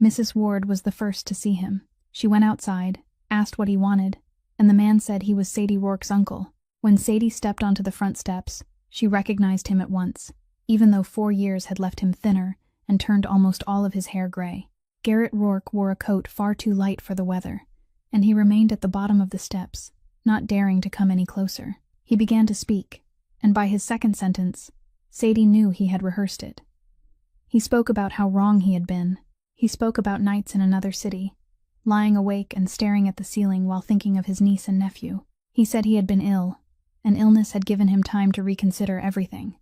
Mrs. Ward was the first to see him. She went outside, asked what he wanted, and the man said he was Sadie Rourke's uncle. When Sadie stepped onto the front steps, she recognized him at once, even though 4 years had left him thinner and turned almost all of his hair gray. Garrett Rourke wore a coat far too light for the weather, and he remained at the bottom of the steps, not daring to come any closer. He began to speak, and by his second sentence, Sadie knew he had rehearsed it. He spoke about how wrong he had been. He spoke about nights in another city, lying awake and staring at the ceiling while thinking of his niece and nephew. He said he had been ill, and illness had given him time to reconsider everything.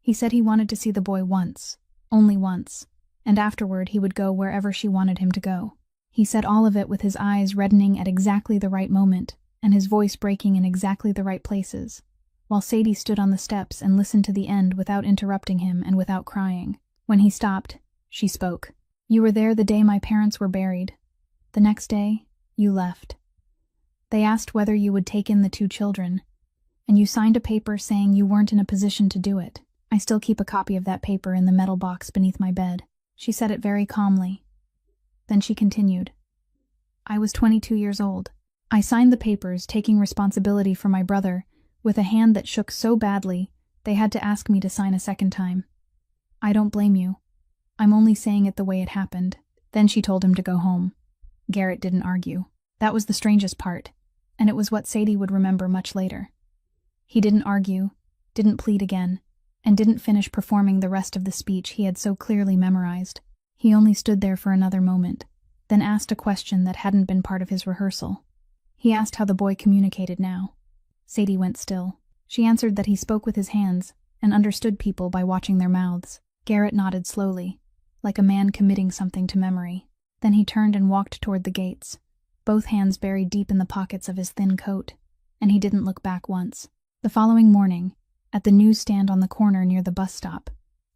He said he wanted to see the boy once, only once, and afterward he would go wherever she wanted him to go. He said all of it with his eyes reddening at exactly the right moment, and his voice breaking in exactly the right places, while Sadie stood on the steps and listened to the end without interrupting him and without crying. When he stopped, she spoke. "You were there the day my parents were buried. The next day, you left. They asked whether you would take in the 2 children, and you signed a paper saying you weren't in a position to do it. I still keep a copy of that paper in the metal box beneath my bed." She said it very calmly. Then she continued. "I was 22 years old. I signed the papers, taking responsibility for my brother, with a hand that shook so badly they had to ask me to sign a second time. I don't blame you. I'm only saying it the way it happened." Then she told him to go home. Garrett didn't argue. That was the strangest part, and it was what Sadie would remember much later. He didn't argue, didn't plead again, and didn't finish performing the rest of the speech he had so clearly memorized. He only stood there for another moment, then asked a question that hadn't been part of his rehearsal. He asked how the boy communicated now. Sadie went still. She answered that he spoke with his hands and understood people by watching their mouths. Garrett nodded slowly, like a man committing something to memory. Then he turned and walked toward the gates, both hands buried deep in the pockets of his thin coat, and he didn't look back once. The following morning, at the newsstand on the corner near the bus stop,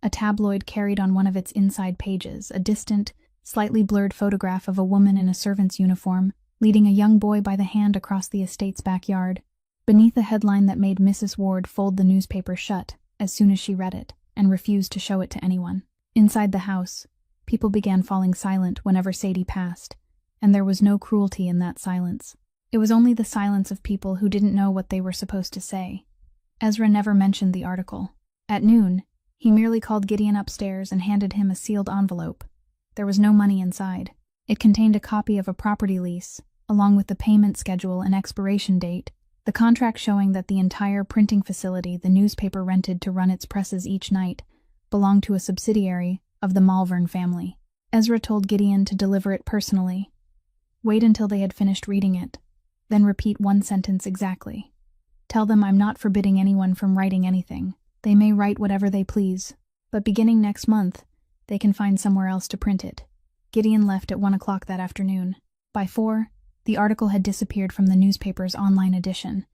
a tabloid carried on one of its inside pages a distant, slightly blurred photograph of a woman in a servant's uniform leading a young boy by the hand across the estate's backyard, beneath a headline that made Mrs. Ward fold the newspaper shut as soon as she read it and refused to show it to anyone. Inside the house, people began falling silent whenever Sadie passed, and there was no cruelty in that silence. It was only the silence of people who didn't know what they were supposed to say. Ezra never mentioned the article. At noon, he merely called Gideon upstairs and handed him a sealed envelope. There was no money inside. It contained a copy of a property lease, along with the payment schedule and expiration date, the contract showing that the entire printing facility the newspaper rented to run its presses each night belonged to a subsidiary of the Malvern family. Ezra told Gideon to deliver it personally. Wait until they had finished reading it, then repeat one sentence exactly. Tell them I'm not forbidding anyone from writing anything. They may write whatever they please, but beginning next month, they can find somewhere else to print it. Gideon left at 1 o'clock that afternoon. By 4, the article had disappeared from the newspaper's online edition,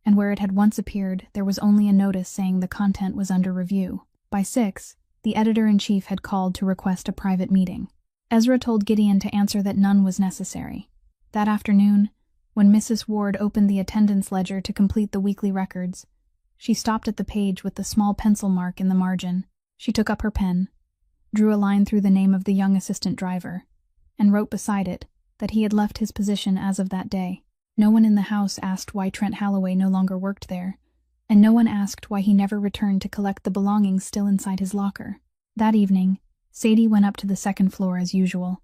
and where it had once appeared, there was only a notice saying the content was under review. By 6, the editor-in-chief had called to request a private meeting. Ezra told Gideon to answer that none was necessary. That afternoon, when Mrs. Ward opened the attendance ledger to complete the weekly records, she stopped at the page with the small pencil mark in the margin. She took up her pen, drew a line through the name of the young assistant driver, and wrote beside it that he had left his position as of that day. No one in the house asked why Trent Holloway no longer worked there, and no one asked why he never returned to collect the belongings still inside his locker. That evening, Sadie went up to the second floor as usual.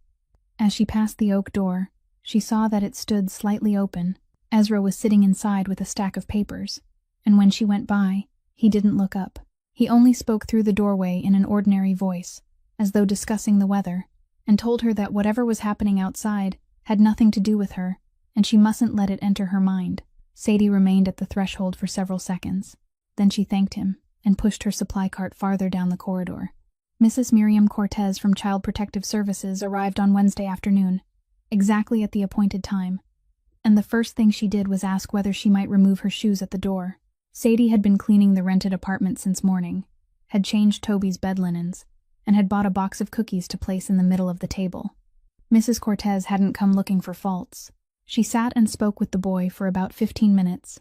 As she passed the oak door, she saw that it stood slightly open. Ezra was sitting inside with a stack of papers, and when she went by, he didn't look up. He only spoke through the doorway in an ordinary voice, as though discussing the weather, and told her that whatever was happening outside had nothing to do with her, and she mustn't let it enter her mind. Sadie remained at the threshold for several seconds. Then she thanked him and pushed her supply cart farther down the corridor. Mrs. Miriam Cortez from Child Protective Services arrived on Wednesday afternoon, exactly at the appointed time, and the first thing she did was ask whether she might remove her shoes at the door. Sadie had been cleaning the rented apartment since morning, had changed Toby's bed linens, and had bought a box of cookies to place in the middle of the table. Mrs. Cortez hadn't come looking for faults. She sat and spoke with the boy for about 15 minutes,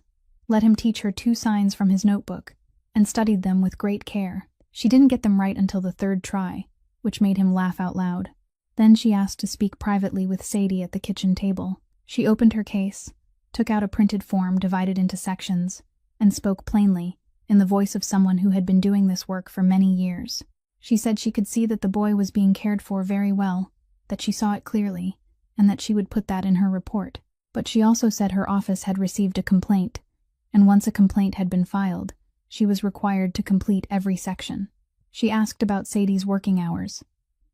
let him teach her 2 signs from his notebook, and studied them with great care. She didn't get them right until the 3rd try, which made him laugh out loud. Then she asked to speak privately with Sadie at the kitchen table. She opened her case, took out a printed form divided into sections, and spoke plainly, in the voice of someone who had been doing this work for many years. She said she could see that the boy was being cared for very well, that she saw it clearly, and that she would put that in her report. But she also said her office had received a complaint, and once a complaint had been filed, she was required to complete every section. She asked about Sadie's working hours.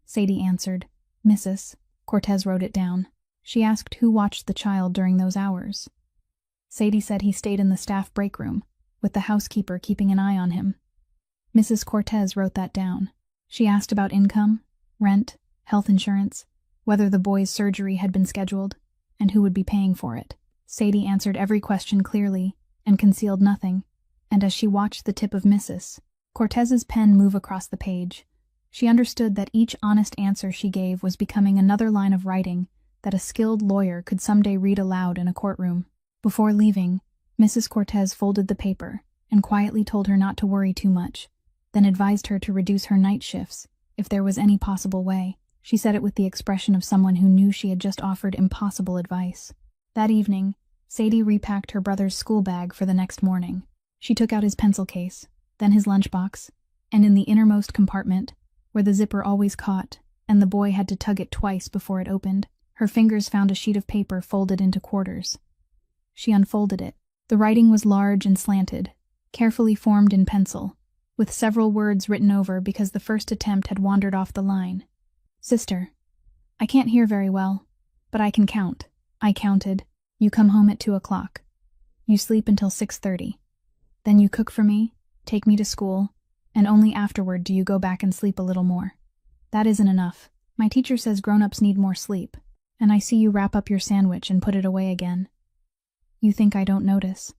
Sadie answered, "Mrs." Cortez wrote it down. She asked who watched the child during those hours. Sadie said he stayed in the staff break room, with the housekeeper keeping an eye on him. Mrs. Cortez wrote that down. She asked about income, rent, health insurance, whether the boy's surgery had been scheduled, and who would be paying for it. Sadie answered every question clearly and concealed nothing, and as she watched the tip of Mrs. Cortez's pen move across the page, she understood that each honest answer she gave was becoming another line of writing that a skilled lawyer could someday read aloud in a courtroom. Before leaving, Mrs. Cortez folded the paper and quietly told her not to worry too much, then advised her to reduce her night shifts if there was any possible way. She said it with the expression of someone who knew she had just offered impossible advice. That evening, Sadie repacked her brother's school bag for the next morning. She took out his pencil case, then his lunchbox, and in the innermost compartment, where the zipper always caught, and the boy had to tug it twice before it opened, her fingers found a sheet of paper folded into quarters. She unfolded it. The writing was large and slanted, carefully formed in pencil, with several words written over because the first attempt had wandered off the line. Sister, I can't hear very well, but I can count. I counted. You come home at 2 o'clock. You sleep until 6:30. Then you cook for me, take me to school, and only afterward do you go back and sleep a little more. That isn't enough. My teacher says grown-ups need more sleep, and I see you wrap up your sandwich and put it away again. You think I don't notice?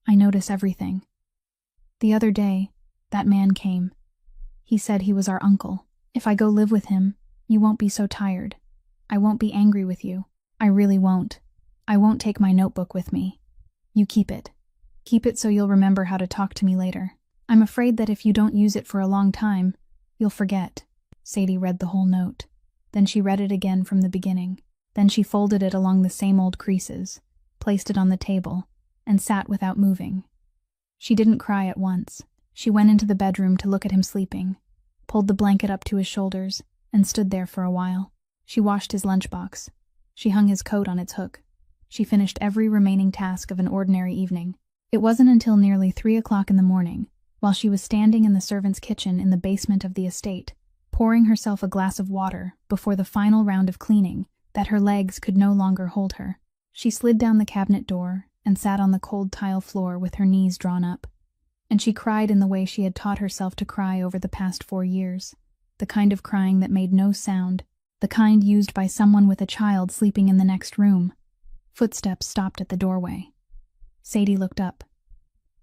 I notice everything. The other day, that man came. He said he was our uncle. If I go live with him, you won't be so tired. I won't be angry with you. I really won't. I won't take my notebook with me. You keep it. Keep it so you'll remember how to talk to me later. I'm afraid that if you don't use it for a long time, you'll forget. Sadie read the whole note. Then she read it again from the beginning. Then she folded it along the same old creases, placed it on the table, and sat without moving. She didn't cry at once. She went into the bedroom to look at him sleeping, pulled the blanket up to his shoulders, and stood there for a while. She washed his lunchbox. She hung his coat on its hook. She finished every remaining task of an ordinary evening. It wasn't until nearly 3 o'clock in the morning, while she was standing in the servants' kitchen in the basement of the estate, pouring herself a glass of water before the final round of cleaning, that her legs could no longer hold her. She slid down the cabinet door and sat on the cold tile floor with her knees drawn up. And she cried in the way she had taught herself to cry over the past 4 years, the kind of crying that made no sound, the kind used by someone with a child sleeping in the next room. Footsteps stopped at the doorway. Sadie looked up.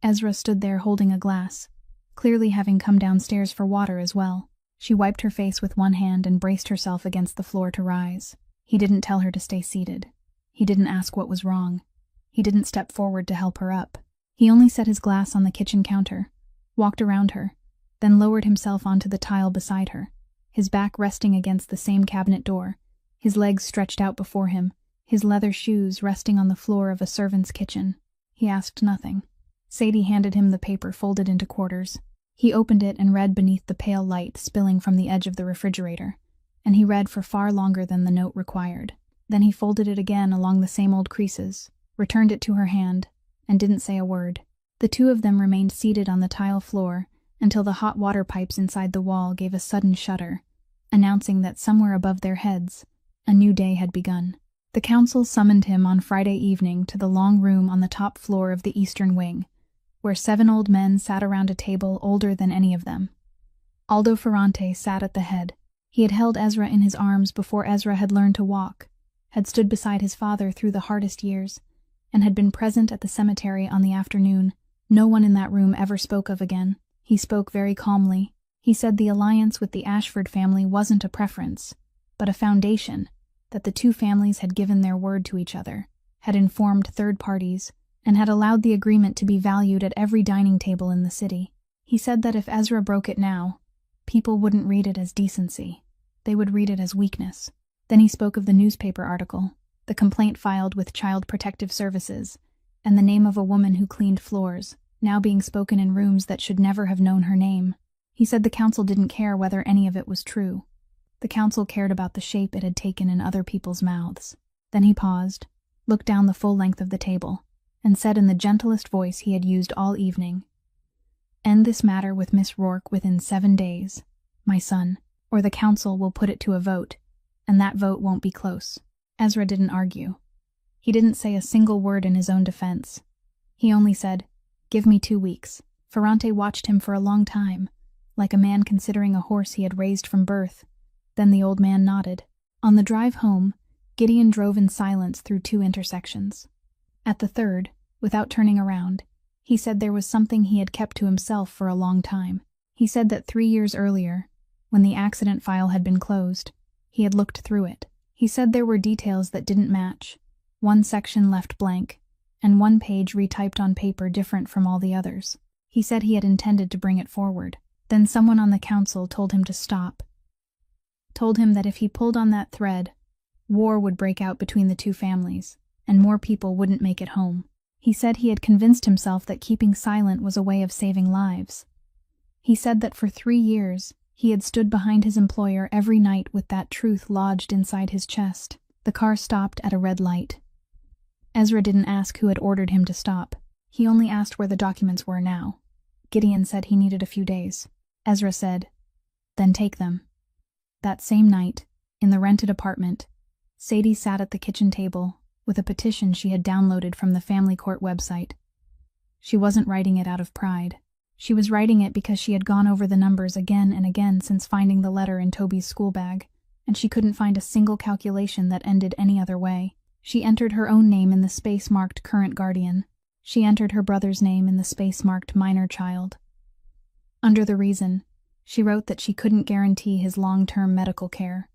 Ezra stood there holding a glass, clearly having come downstairs for water as well. She wiped her face with one hand and braced herself against the floor to rise. He didn't tell her to stay seated. He didn't ask what was wrong. He didn't step forward to help her up. He only set his glass on the kitchen counter, walked around her, then lowered himself onto the tile beside her, his back resting against the same cabinet door, his legs stretched out before him, his leather shoes resting on the floor of a servant's kitchen. He asked nothing. Sadie handed him the paper folded into quarters. He opened it and read beneath the pale light spilling from the edge of the refrigerator, and he read for far longer than the note required. Then he folded it again along the same old creases, returned it to her hand, and didn't say a word. The two of them remained seated on the tile floor until the hot water pipes inside the wall gave a sudden shudder, announcing that somewhere above their heads, a new day had begun. The council summoned him on Friday evening to the long room on the top floor of the eastern wing, where 7 old men sat around a table older than any of them. Aldo Ferrante sat at the head. He had held Ezra in his arms before Ezra had learned to walk, had stood beside his father through the hardest years, and had been present at the cemetery on the afternoon no one in that room ever spoke of again. He spoke very calmly. He said the alliance with the Ashford family wasn't a preference, but a foundation, that the two families had given their word to each other, had informed third parties, and had allowed the agreement to be valued at every dining table in the city. He said that if Ezra broke it now, people wouldn't read it as decency. They would read it as weakness. Then he spoke of the newspaper article, the complaint filed with Child Protective Services, and the name of a woman who cleaned floors, now being spoken in rooms that should never have known her name. He said the council didn't care whether any of it was true. The council cared about the shape it had taken in other people's mouths. Then he paused, looked down the full length of the table, and said in the gentlest voice he had used all evening, "End this matter with Miss Rourke within 7 days, my son, or the council will put it to a vote, and that vote won't be close." Ezra didn't argue. He didn't say a single word in his own defense. He only said, Give me 2 weeks. Ferrante watched him for a long time, like a man considering a horse he had raised from birth. Then the old man nodded. On the drive home, Gideon drove in silence through 2 intersections. At the third, without turning around, he said there was something he had kept to himself for a long time. He said that 3 years earlier, when the accident file had been closed, he had looked through it. He said there were details that didn't match, 1 section left blank, and 1 page retyped on paper different from all the others. He said he had intended to bring it forward. Then someone on the council told him to stop. Told him that if he pulled on that thread, war would break out between the 2 families, and more people wouldn't make it home. He said he had convinced himself that keeping silent was a way of saving lives. He said that for 3 years, he had stood behind his employer every night with that truth lodged inside his chest. The car stopped at a red light. Ezra didn't ask who had ordered him to stop. He only asked where the documents were now. Gideon said he needed a few days. Ezra said, "Then take them." That same night, in the rented apartment, Sadie sat at the kitchen table with a petition she had downloaded from the family court website. She wasn't writing it out of pride. She was writing it because she had gone over the numbers again and again since finding the letter in Toby's school bag, and she couldn't find a single calculation that ended any other way. She entered her own name in the space marked current guardian. She entered her brother's name in the space marked minor child. Under the reason, she wrote that she couldn't guarantee his long-term medical care.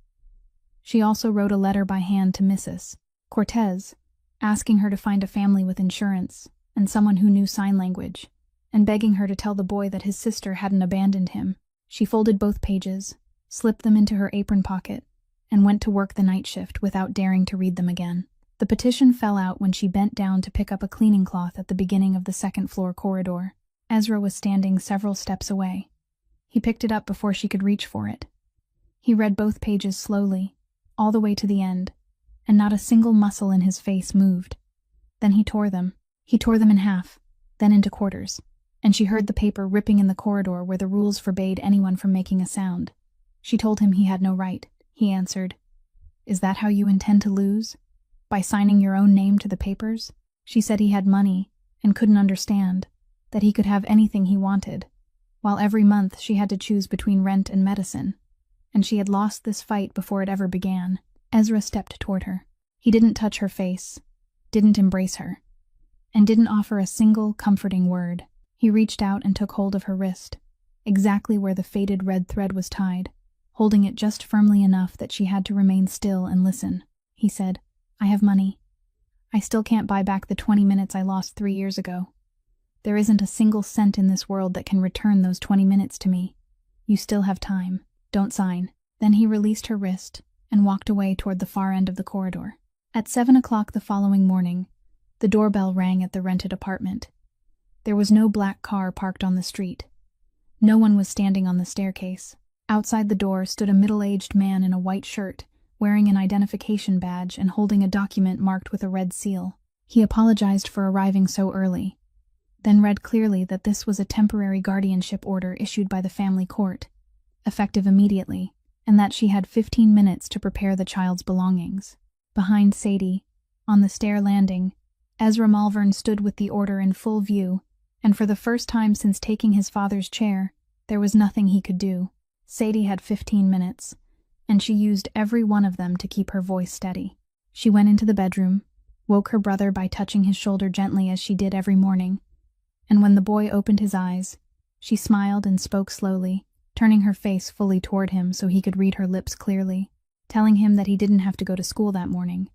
She also wrote a letter by hand to Mrs. Cortez, asking her to find a family with insurance and someone who knew sign language, and begging her to tell the boy that his sister hadn't abandoned him. She folded both pages, slipped them into her apron pocket, and went to work the night shift without daring to read them again. The petition fell out when she bent down to pick up a cleaning cloth at the beginning of the second-floor corridor. Ezra was standing several steps away. He picked it up before she could reach for it. He read both pages slowly, all the way to the end, and not a single muscle in his face moved. Then he tore them. He tore them in half, then into quarters, and she heard the paper ripping in the corridor where the rules forbade anyone from making a sound. She told him he had no right. He answered, "Is that how you intend to lose? By signing your own name to the papers?" She said he had money and couldn't understand, that he could have anything he wanted, while every month she had to choose between rent and medicine, and she had lost this fight before it ever began. Ezra stepped toward her. He didn't touch her face, didn't embrace her, and didn't offer a single comforting word. He reached out and took hold of her wrist, exactly where the faded red thread was tied, holding it just firmly enough that she had to remain still and listen. He said, "I have money. I still can't buy back the 20 minutes I lost 3 years ago. There isn't a single cent in this world that can return those 20 minutes to me. You still have time. Don't sign." Then he released her wrist and walked away toward the far end of the corridor. At 7 o'clock the following morning, the doorbell rang at the rented apartment. There was no black car parked on the street. No one was standing on the staircase. Outside the door stood a middle-aged man in a white shirt, wearing an identification badge and holding a document marked with a red seal. He apologized for arriving so early, then read clearly that this was a temporary guardianship order issued by the family court, effective immediately, and that she had 15 minutes to prepare the child's belongings. Behind Sadie, on the stair landing, Ezra Malvern stood with the order in full view, and for the first time since taking his father's chair, there was nothing he could do. Sadie had 15 minutes, and she used every one of them to keep her voice steady. She went into the bedroom, woke her brother by touching his shoulder gently as she did every morning, and when the boy opened his eyes, she smiled and spoke slowly, turning her face fully toward him so he could read her lips clearly, telling him that he didn't have to go to school that morning,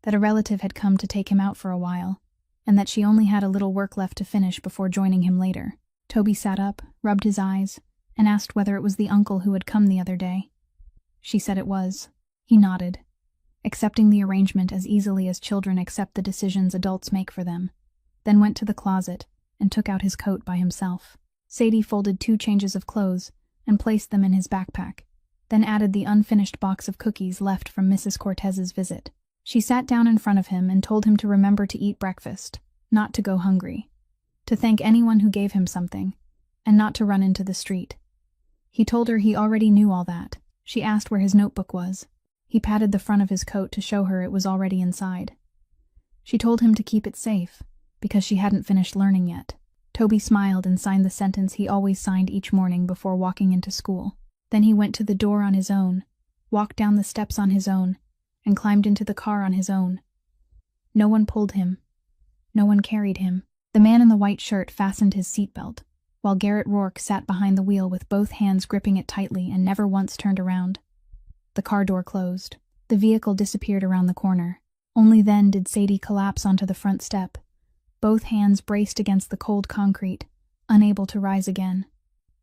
that a relative had come to take him out for a while, and that she only had a little work left to finish before joining him later. Toby sat up, rubbed his eyes, and asked whether it was the uncle who had come the other day. She said it was. He nodded, accepting the arrangement as easily as children accept the decisions adults make for them, then went to the closet and took out his coat by himself. Sadie folded 2 changes of clothes and placed them in his backpack, then added the unfinished box of cookies left from Mrs. Cortez's visit. She sat down in front of him and told him to remember to eat breakfast, not to go hungry, to thank anyone who gave him something, and not to run into the street. He told her he already knew all that. She asked where his notebook was. He patted the front of his coat to show her it was already inside. She told him to keep it safe, because she hadn't finished learning yet. Toby smiled and signed the sentence he always signed each morning before walking into school. Then he went to the door on his own, walked down the steps on his own, and climbed into the car on his own. No one pulled him. No one carried him. The man in the white shirt fastened his seatbelt, while Garrett Rourke sat behind the wheel with both hands gripping it tightly and never once turned around. The car door closed. The vehicle disappeared around the corner. Only then did Sadie collapse onto the front step, both hands braced against the cold concrete, unable to rise again.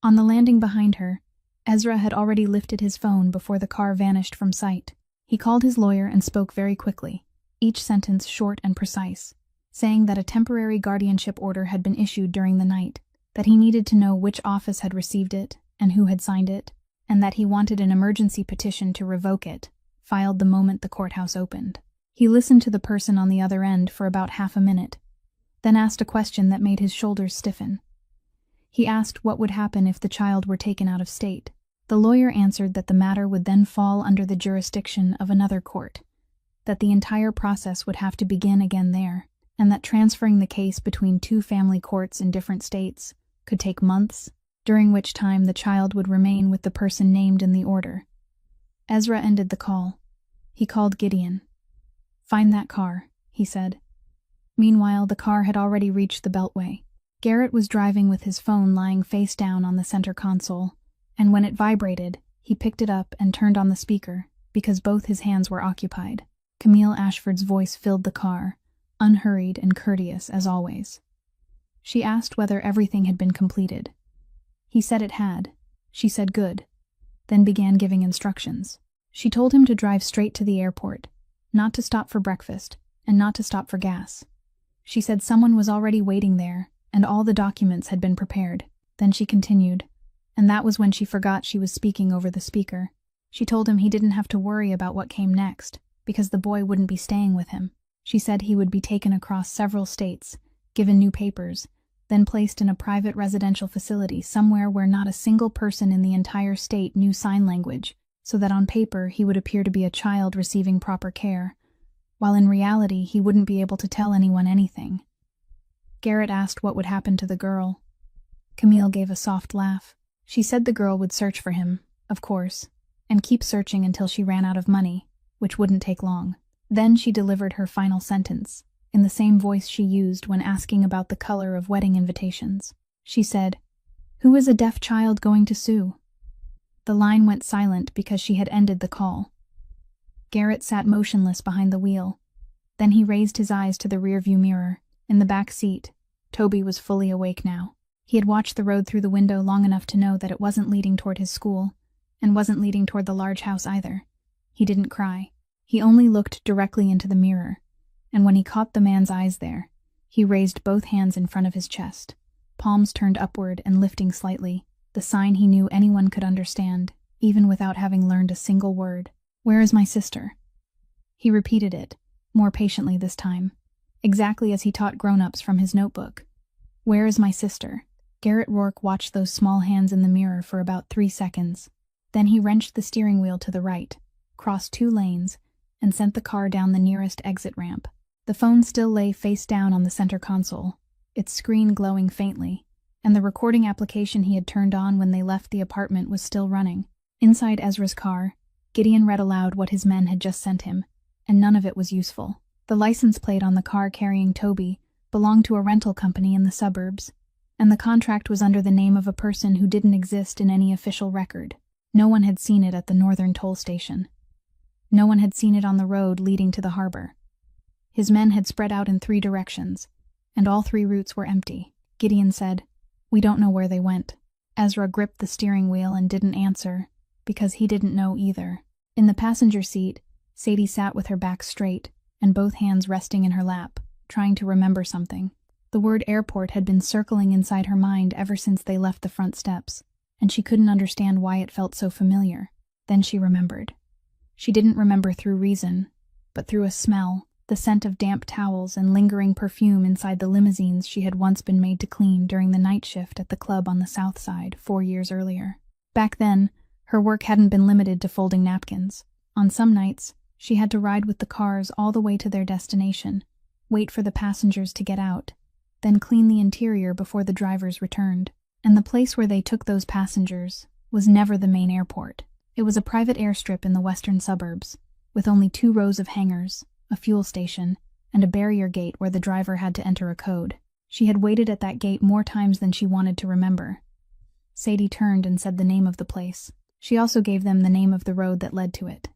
On the landing behind her, Ezra had already lifted his phone before the car vanished from sight. He called his lawyer and spoke very quickly, each sentence short and precise, saying that a temporary guardianship order had been issued during the night, that he needed to know which office had received it and who had signed it, and that he wanted an emergency petition to revoke it, filed the moment the courthouse opened. He listened to the person on the other end for about half a minute, then asked a question that made his shoulders stiffen. He asked what would happen if the child were taken out of state. The lawyer answered that the matter would then fall under the jurisdiction of another court, that the entire process would have to begin again there, and that transferring the case between two family courts in different states could take months, during which time the child would remain with the person named in the order. Ezra ended the call. He called Gideon. "Find that car," he said. Meanwhile, the car had already reached the Beltway. Garrett was driving with his phone lying face down on the center console, and when it vibrated, he picked it up and turned on the speaker, because both his hands were occupied. Camille Ashford's voice filled the car, unhurried and courteous as always. She asked whether everything had been completed. He said it had. She said good, then began giving instructions. She told him to drive straight to the airport, not to stop for breakfast, and not to stop for gas. She said someone was already waiting there, and all the documents had been prepared. Then she continued, and that was when she forgot she was speaking over the speaker. She told him he didn't have to worry about what came next, because the boy wouldn't be staying with him. She said he would be taken across several states, given new papers, then placed in a private residential facility somewhere where not a single person in the entire state knew sign language, so that on paper he would appear to be a child receiving proper care, while in reality he wouldn't be able to tell anyone anything. Garrett asked what would happen to the girl. Camille gave a soft laugh. She said the girl would search for him, of course, and keep searching until she ran out of money, which wouldn't take long. Then she delivered her final sentence, in the same voice she used when asking about the color of wedding invitations. She said, "Who is a deaf child going to sue?" The line went silent because she had ended the call. Garrett sat motionless behind the wheel. Then he raised his eyes to the rearview mirror. In the back seat, Toby was fully awake now. He had watched the road through the window long enough to know that it wasn't leading toward his school, and wasn't leading toward the large house either. He didn't cry. He only looked directly into the mirror, and when he caught the man's eyes there, he raised both hands in front of his chest, palms turned upward and lifting slightly, the sign he knew anyone could understand, even without having learned a single word. "Where is my sister?" He repeated it, more patiently this time, exactly as he taught grown-ups from his notebook. "Where is my sister?" Garrett Rourke watched those small hands in the mirror for about 3 seconds. Then he wrenched the steering wheel to the right, crossed 2 lanes, and sent the car down the nearest exit ramp. The phone still lay face down on the center console, its screen glowing faintly, and the recording application he had turned on when they left the apartment was still running. Inside Ezra's car, Gideon read aloud what his men had just sent him, and none of it was useful. The license plate on the car carrying Toby belonged to a rental company in the suburbs, and the contract was under the name of a person who didn't exist in any official record. No one had seen it at the northern toll station. No one had seen it on the road leading to the harbor. His men had spread out in 3 directions, and all 3 routes were empty. Gideon said, "We don't know where they went." Ezra gripped the steering wheel and didn't answer, because he didn't know either. In the passenger seat, Sadie sat with her back straight and both hands resting in her lap, trying to remember something. The word airport had been circling inside her mind ever since they left the front steps, and she couldn't understand why it felt so familiar. Then she remembered. She didn't remember through reason, but through a smell, the scent of damp towels and lingering perfume inside the limousines she had once been made to clean during the night shift at the club on the South Side 4 years earlier. Back then, her work hadn't been limited to folding napkins. On some nights, she had to ride with the cars all the way to their destination, wait for the passengers to get out, then clean the interior before the drivers returned. And the place where they took those passengers was never the main airport. It was a private airstrip in the western suburbs, with only 2 rows of hangars, a fuel station, and a barrier gate where the driver had to enter a code. She had waited at that gate more times than she wanted to remember. Sadie turned and said the name of the place. She also gave them the name of the road that led to it,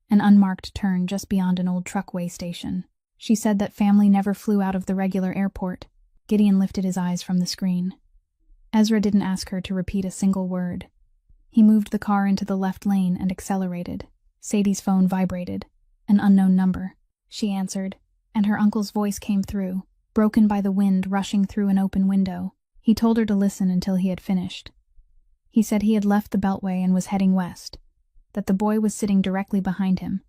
an unmarked turn just beyond an old truckway station. She said that family never flew out of the regular airport. Gideon lifted his eyes from the screen. Ezra didn't ask her to repeat a single word. He moved the car into the left lane and accelerated. Sadie's phone vibrated. An unknown number. She answered, and her uncle's voice came through, broken by the wind rushing through an open window. He told her to listen until he had finished. He said he had left the Beltway and was heading west, that the boy was sitting directly behind him,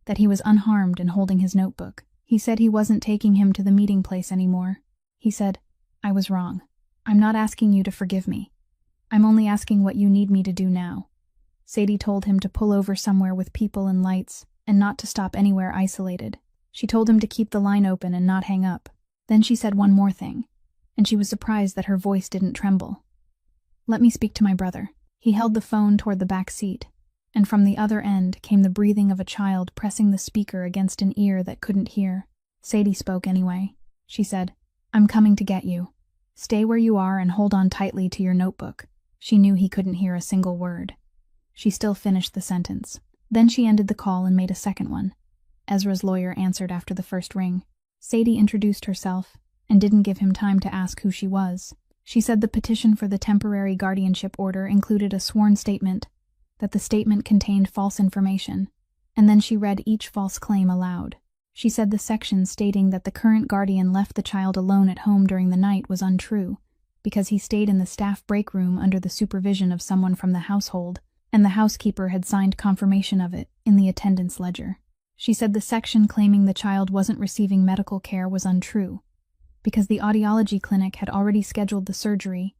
that he was unharmed and holding his notebook. He said he wasn't taking him to the meeting place anymore. He said, "I was wrong. I'm not asking you to forgive me. I'm only asking what you need me to do now." Sadie told him to pull over somewhere with people and lights, and not to stop anywhere isolated. She told him to keep the line open and not hang up. Then she said one more thing, and she was surprised that her voice didn't tremble. "Let me speak to my brother." He held the phone toward the back seat, and from the other end came the breathing of a child pressing the speaker against an ear that couldn't hear. Sadie spoke anyway. She said, "I'm coming to get you. Stay where you are and hold on tightly to your notebook." She knew he couldn't hear a single word. She still finished the sentence. Then she ended the call and made a second one. Ezra's lawyer answered after the first ring. Sadie introduced herself and didn't give him time to ask who she was. She said the petition for the temporary guardianship order included a sworn statement, that the statement contained false information, and then she read each false claim aloud. She said the section stating that the current guardian left the child alone at home during the night was untrue, because he stayed in the staff break room under the supervision of someone from the household, and the housekeeper had signed confirmation of it in the attendance ledger. She said the section claiming the child wasn't receiving medical care was untrue, because the audiology clinic had already scheduled the surgery,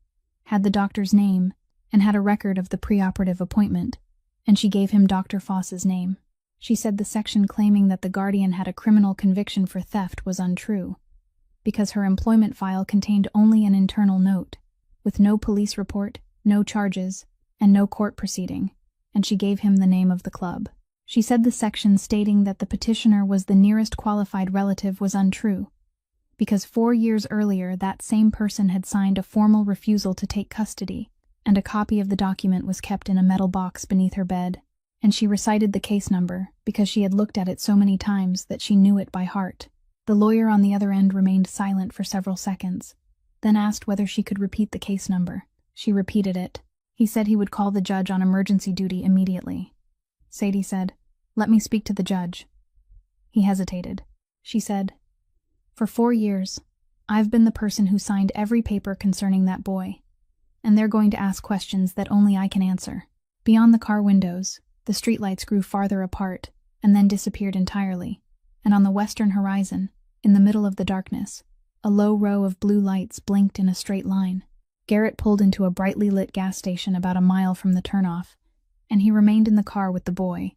had the doctor's name, and had a record of the preoperative appointment, and she gave him Dr. Foss's name. She said the section claiming that the guardian had a criminal conviction for theft was untrue, because her employment file contained only an internal note, with no police report, no charges, and no court proceeding, and she gave him the name of the club. She said the section stating that the petitioner was the nearest qualified relative was untrue, because 4 years earlier that same person had signed a formal refusal to take custody, and a copy of the document was kept in a metal box beneath her bed, and she recited the case number because she had looked at it so many times that she knew it by heart. The lawyer on the other end remained silent for several seconds, then asked whether she could repeat the case number. She repeated it. He said he would call the judge on emergency duty immediately. Sadie said, "Let me speak to the judge." He hesitated. She said, "For 4 years, I've been the person who signed every paper concerning that boy, and they're going to ask questions that only I can answer." Beyond the car windows, the streetlights grew farther apart and then disappeared entirely, and on the western horizon, in the middle of the darkness, a low row of blue lights blinked in a straight line. Garrett pulled into a brightly lit gas station about a mile from the turnoff, and he remained in the car with the boy,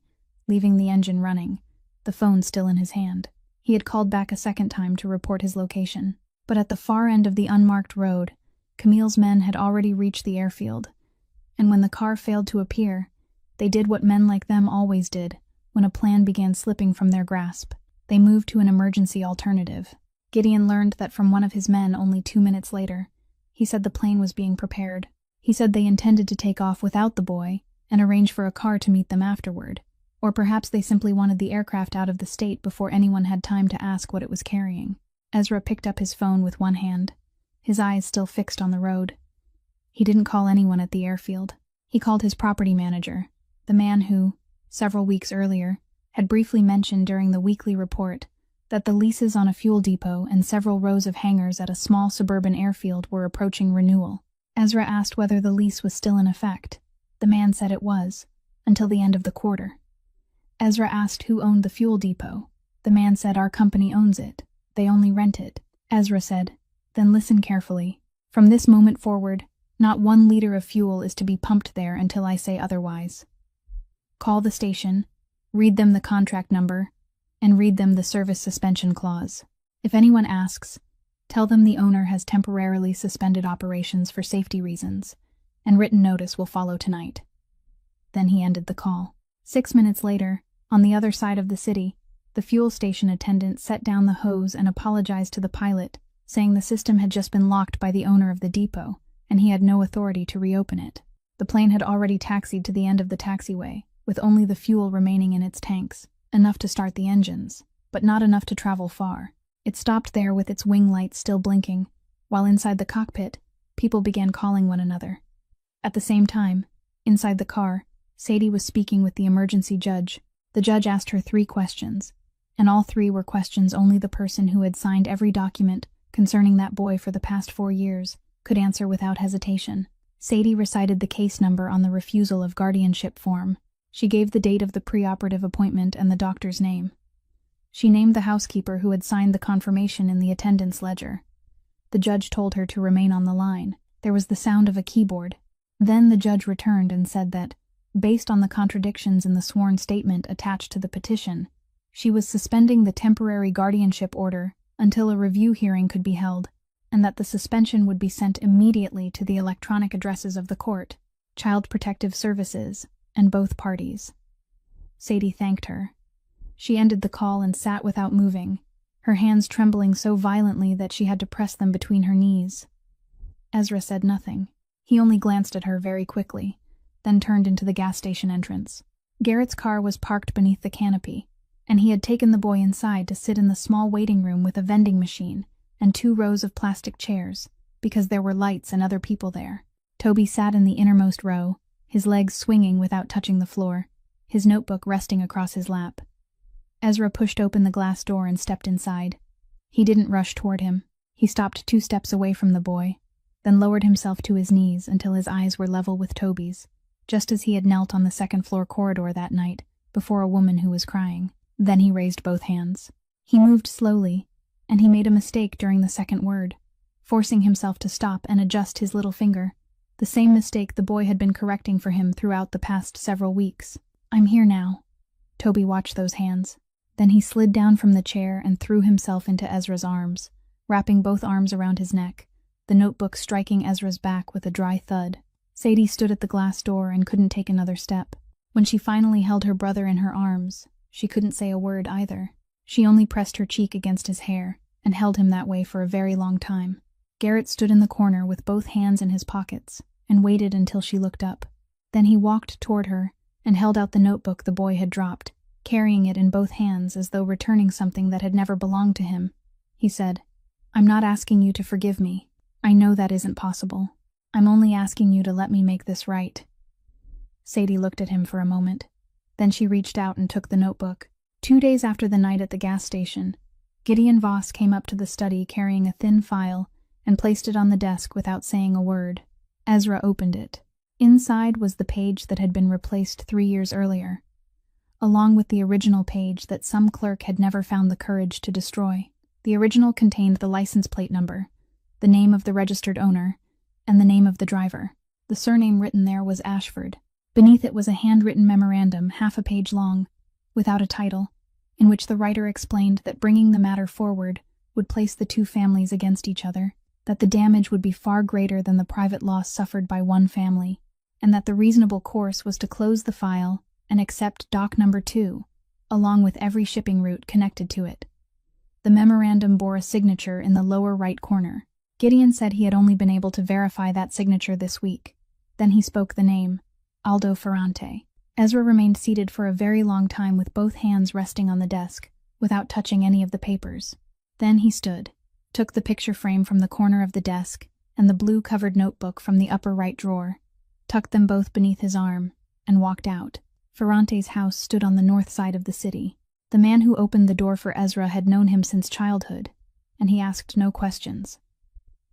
leaving the engine running, the phone still in his hand. He had called back a second time to report his location, but at the far end of the unmarked road, Camille's men had already reached the airfield, and when the car failed to appear, they did what men like them always did when a plan began slipping from their grasp. They moved to an emergency alternative. Gideon learned that from one of his men only 2 minutes later. He said the plane was being prepared. He said they intended to take off without the boy and arrange for a car to meet them afterward, or perhaps they simply wanted the aircraft out of the state before anyone had time to ask what it was carrying. Ezra picked up his phone with one hand, his eyes still fixed on the road. He didn't call anyone at the airfield. He called his property manager, the man who, several weeks earlier, had briefly mentioned during the weekly report that the leases on a fuel depot and several rows of hangars at a small suburban airfield were approaching renewal. Ezra asked whether the lease was still in effect. The man said it was, until the end of the quarter. Ezra asked who owned the fuel depot. The man said our company owns it. They only rent it. Ezra said, "Then listen carefully. From this moment forward, not 1 liter of fuel is to be pumped there until I say otherwise. Call the station, read them the contract number, and read them the service suspension clause. If anyone asks, Tell them the owner has temporarily suspended operations for safety reasons, and written notice will follow tonight." Then he ended the call. 6 minutes later, on the other side of the city, the fuel station attendant set down the hose and apologized to the pilot, saying the system had just been locked by the owner of the depot, and he had no authority to reopen it. The plane had already taxied to the end of the taxiway, with only the fuel remaining in its tanks, enough to start the engines, but not enough to travel far. It stopped there with its wing lights still blinking, while inside the cockpit, people began calling one another. At the same time, inside the car, Sadie was speaking with the emergency judge. The judge asked her 3 questions, and all 3 were questions only the person who had signed every document concerning that boy for the past 4 years could answer without hesitation. Sadie recited the case number on the refusal of guardianship form. She gave the date of the preoperative appointment and the doctor's name. She named the housekeeper who had signed the confirmation in the attendance ledger. The judge told her to remain on the line. There was the sound of a keyboard. Then the judge returned and said that, based on the contradictions in the sworn statement attached to the petition, she was suspending the temporary guardianship order until a review hearing could be held, and that the suspension would be sent immediately to the electronic addresses of the court, Child Protective Services, and both parties. Sadie thanked her. She ended the call and sat without moving, her hands trembling so violently that she had to press them between her knees. Ezra said nothing. He only glanced at her very quickly, then turned into the gas station entrance. Garrett's car was parked beneath the canopy, and he had taken the boy inside to sit in the small waiting room with a vending machine and 2 rows of plastic chairs, because there were lights and other people there. Toby sat in the innermost row, his legs swinging without touching the floor, his notebook resting across his lap. Ezra pushed open the glass door and stepped inside. He didn't rush toward him. He stopped 2 steps away from the boy, then lowered himself to his knees until his eyes were level with Toby's, just as he had knelt on the second-floor corridor that night before a woman who was crying. Then he raised both hands. He moved slowly, and he made a mistake during the second word, forcing himself to stop and adjust his little finger, the same mistake the boy had been correcting for him throughout the past several weeks. "I'm here now." Toby watched those hands. Then he slid down from the chair and threw himself into Ezra's arms, wrapping both arms around his neck, the notebook striking Ezra's back with a dry thud. Sadie stood at the glass door and couldn't take another step. When she finally held her brother in her arms, she couldn't say a word either. She only pressed her cheek against his hair and held him that way for a very long time. Garrett stood in the corner with both hands in his pockets and waited until she looked up. Then he walked toward her and held out the notebook the boy had dropped, carrying it in both hands as though returning something that had never belonged to him. He said, "I'm not asking you to forgive me. I know that isn't possible. I'm only asking you to let me make this right." Sadie looked at him for a moment. Then she reached out and took the notebook. 2 days after the night at the gas station, Gideon Voss came up to the study carrying a thin file and placed it on the desk without saying a word. Ezra opened it. Inside was the page that had been replaced 3 years earlier, along with the original page that some clerk had never found the courage to destroy. The original contained the license plate number, the name of the registered owner, and the name of the driver. The surname written there was Ashford. Beneath it was a handwritten memorandum, half a page long, without a title, in which the writer explained that bringing the matter forward would place the 2 families against each other, that the damage would be far greater than the private loss suffered by one family, and that the reasonable course was to close the file and accept dock number 2, along with every shipping route connected to it. The memorandum bore a signature in the lower right corner. Gideon said he had only been able to verify that signature this week. Then he spoke the name, Aldo Ferrante. Ezra remained seated for a very long time with both hands resting on the desk, without touching any of the papers. Then he stood, took the picture frame from the corner of the desk and the blue-covered notebook from the upper right drawer, tucked them both beneath his arm, and walked out. Ferrante's house stood on the north side of the city. The man who opened the door for Ezra had known him since childhood, and he asked no questions.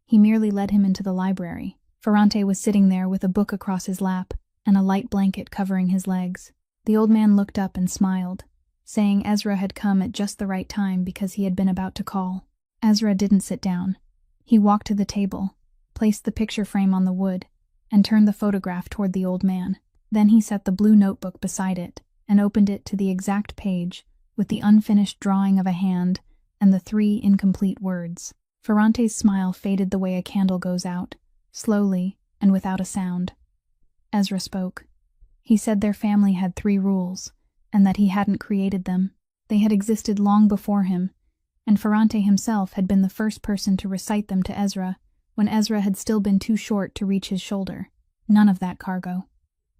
He merely led him into the library. Ferrante was sitting there with a book across his lap and a light blanket covering his legs. The old man looked up and smiled, saying Ezra had come at just the right time because he had been about to call. Ezra didn't sit down. He walked to the table, placed the picture frame on the wood, and turned the photograph toward the old man. Then he set the blue notebook beside it and opened it to the exact page with the unfinished drawing of a hand and the 3 incomplete words. Ferrante's smile faded the way a candle goes out, slowly and without a sound. Ezra spoke. He said their family had 3 rules, and that he hadn't created them. They had existed long before him, and Ferrante himself had been the first person to recite them to Ezra, when Ezra had still been too short to reach his shoulder. None of that cargo.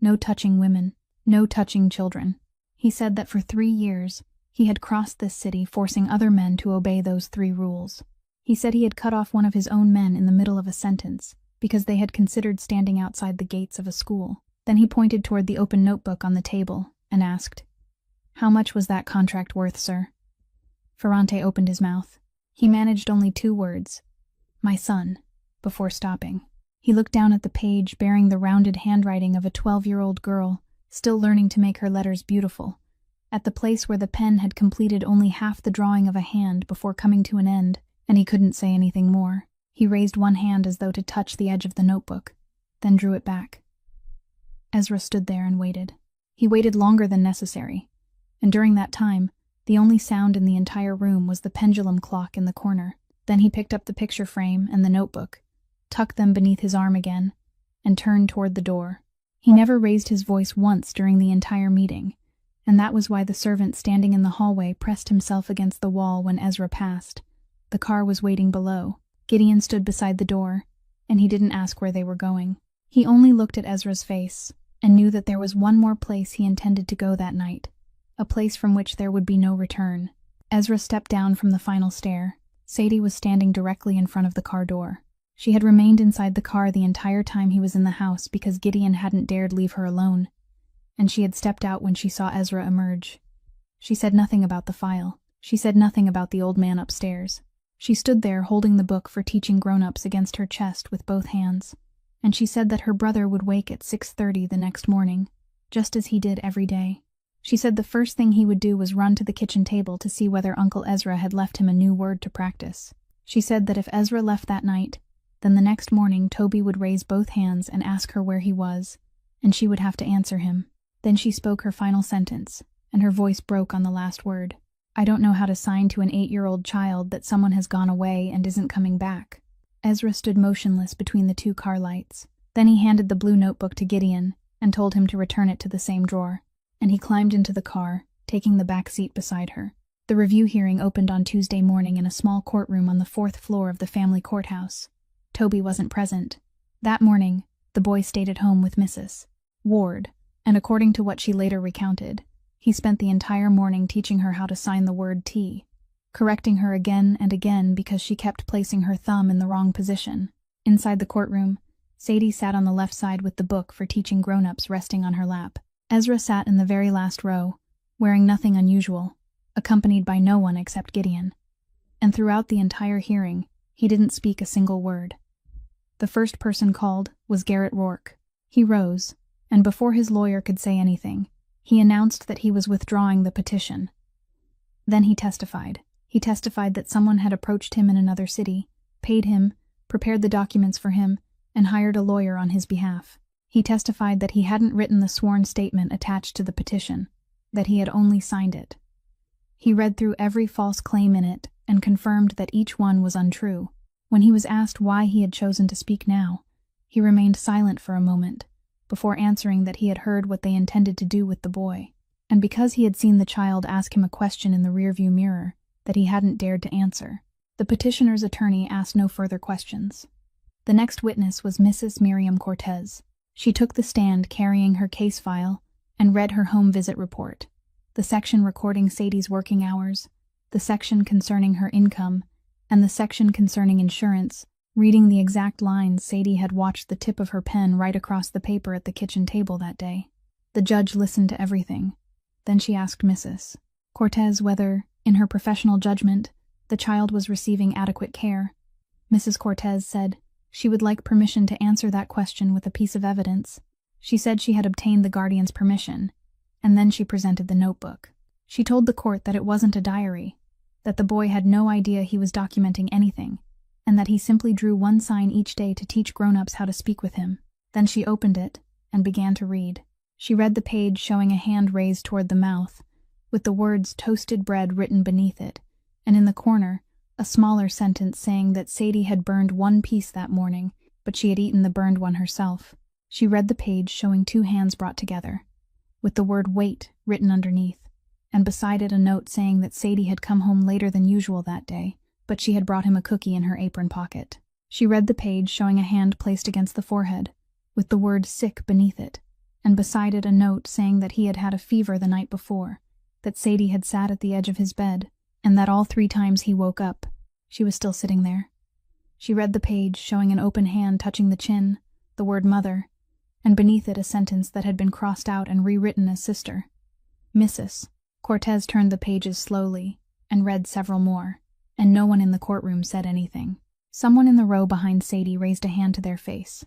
No touching women. No touching children. He said that for 3 years, he had crossed this city forcing other men to obey those 3 rules. He said he had cut off one of his own men in the middle of a sentence, because they had considered standing outside the gates of a school. Then he pointed toward the open notebook on the table, and asked, "How much was that contract worth, sir?" Ferrante opened his mouth. He managed only 2 words, "My son," before stopping. He looked down at the page bearing the rounded handwriting of a 12-year-old girl, still learning to make her letters beautiful, at the place where the pen had completed only half the drawing of a hand before coming to an end, and he couldn't say anything more. He raised one hand as though to touch the edge of the notebook, then drew it back. Ezra stood there and waited. He waited longer than necessary, and during that time, the only sound in the entire room was the pendulum clock in the corner. Then he picked up the picture frame and the notebook, tucked them beneath his arm again, and turned toward the door. He never raised his voice once during the entire meeting, and that was why the servant standing in the hallway pressed himself against the wall when Ezra passed. The car was waiting below. Gideon stood beside the door, and he didn't ask where they were going. He only looked at Ezra's face, and knew that there was one more place he intended to go that night, a place from which there would be no return. Ezra stepped down from the final stair. Sadie was standing directly in front of the car door. She had remained inside the car the entire time he was in the house because Gideon hadn't dared leave her alone, and she had stepped out when she saw Ezra emerge. She said nothing about the file. She said nothing about the old man upstairs. She stood there holding the book for teaching grown-ups against her chest with both hands, and she said that her brother would wake at 6:30 the next morning, just as he did every day. She said the first thing he would do was run to the kitchen table to see whether Uncle Ezra had left him a new word to practice. She said that if Ezra left that night, then the next morning Toby would raise both hands and ask her where he was, and she would have to answer him. Then she spoke her final sentence, and her voice broke on the last word. "I don't know how to sign to an 8-year-old child that someone has gone away and isn't coming back." Ezra stood motionless between the 2 car lights. Then he handed the blue notebook to Gideon and told him to return it to the same drawer, and he climbed into the car, taking the back seat beside her. The review hearing opened on Tuesday morning in a small courtroom on the 4th floor of the family courthouse. Toby wasn't present. That morning, the boy stayed at home with Mrs. Ward, and according to what she later recounted, he spent the entire morning teaching her how to sign the word T, correcting her again and again because she kept placing her thumb in the wrong position. Inside the courtroom, Sadie sat on the left side with the book for teaching grown-ups resting on her lap. Ezra sat in the very last row, wearing nothing unusual, accompanied by no one except Gideon. And throughout the entire hearing, he didn't speak a single word. The first person called was Garrett Rourke. He rose, and before his lawyer could say anything, he announced that he was withdrawing the petition. Then he testified. He testified that someone had approached him in another city, paid him, prepared the documents for him, and hired a lawyer on his behalf. He testified that he hadn't written the sworn statement attached to the petition, that he had only signed it. He read through every false claim in it and confirmed that each one was untrue. When he was asked why he had chosen to speak now, he remained silent for a moment, before answering that he had heard what they intended to do with the boy, and because he had seen the child ask him a question in the rearview mirror that he hadn't dared to answer. The petitioner's attorney asked no further questions. The next witness was Mrs. Miriam Cortez. She took the stand carrying her case file and read her home visit report, the section recording Sadie's working hours, the section concerning her income, and the section concerning insurance, reading the exact lines Sadie had watched the tip of her pen write across the paper at the kitchen table that day. The judge listened to everything. Then she asked Mrs. Cortez whether, in her professional judgment, the child was receiving adequate care. Mrs. Cortez said she would like permission to answer that question with a piece of evidence. She said she had obtained the guardian's permission, and then she presented the notebook. She told the court that it wasn't a diary, that the boy had no idea he was documenting anything, and that he simply drew one sign each day to teach grown-ups how to speak with him. Then she opened it and began to read. She read the page showing a hand raised toward the mouth, with the words toasted bread written beneath it, and in the corner, a a smaller sentence saying that Sadie had burned one piece that morning, but she had eaten the burned one herself. She read the page showing two hands brought together, with the word "wait" written underneath, and beside it a note saying that Sadie had come home later than usual that day, but she had brought him a cookie in her apron pocket. She read the page showing a hand placed against the forehead, with the word "sick" beneath it, and beside it a note saying that he had had a fever the night before, that Sadie had sat at the edge of his bed, and that all 3 times he woke up, she was still sitting there. She read the page showing an open hand touching the chin, the word "mother," and beneath it a sentence that had been crossed out and rewritten as "sister." Mrs. Cortez turned the pages slowly and read several more, and no one in the courtroom said anything. Someone in the row behind Sadie raised a hand to their face.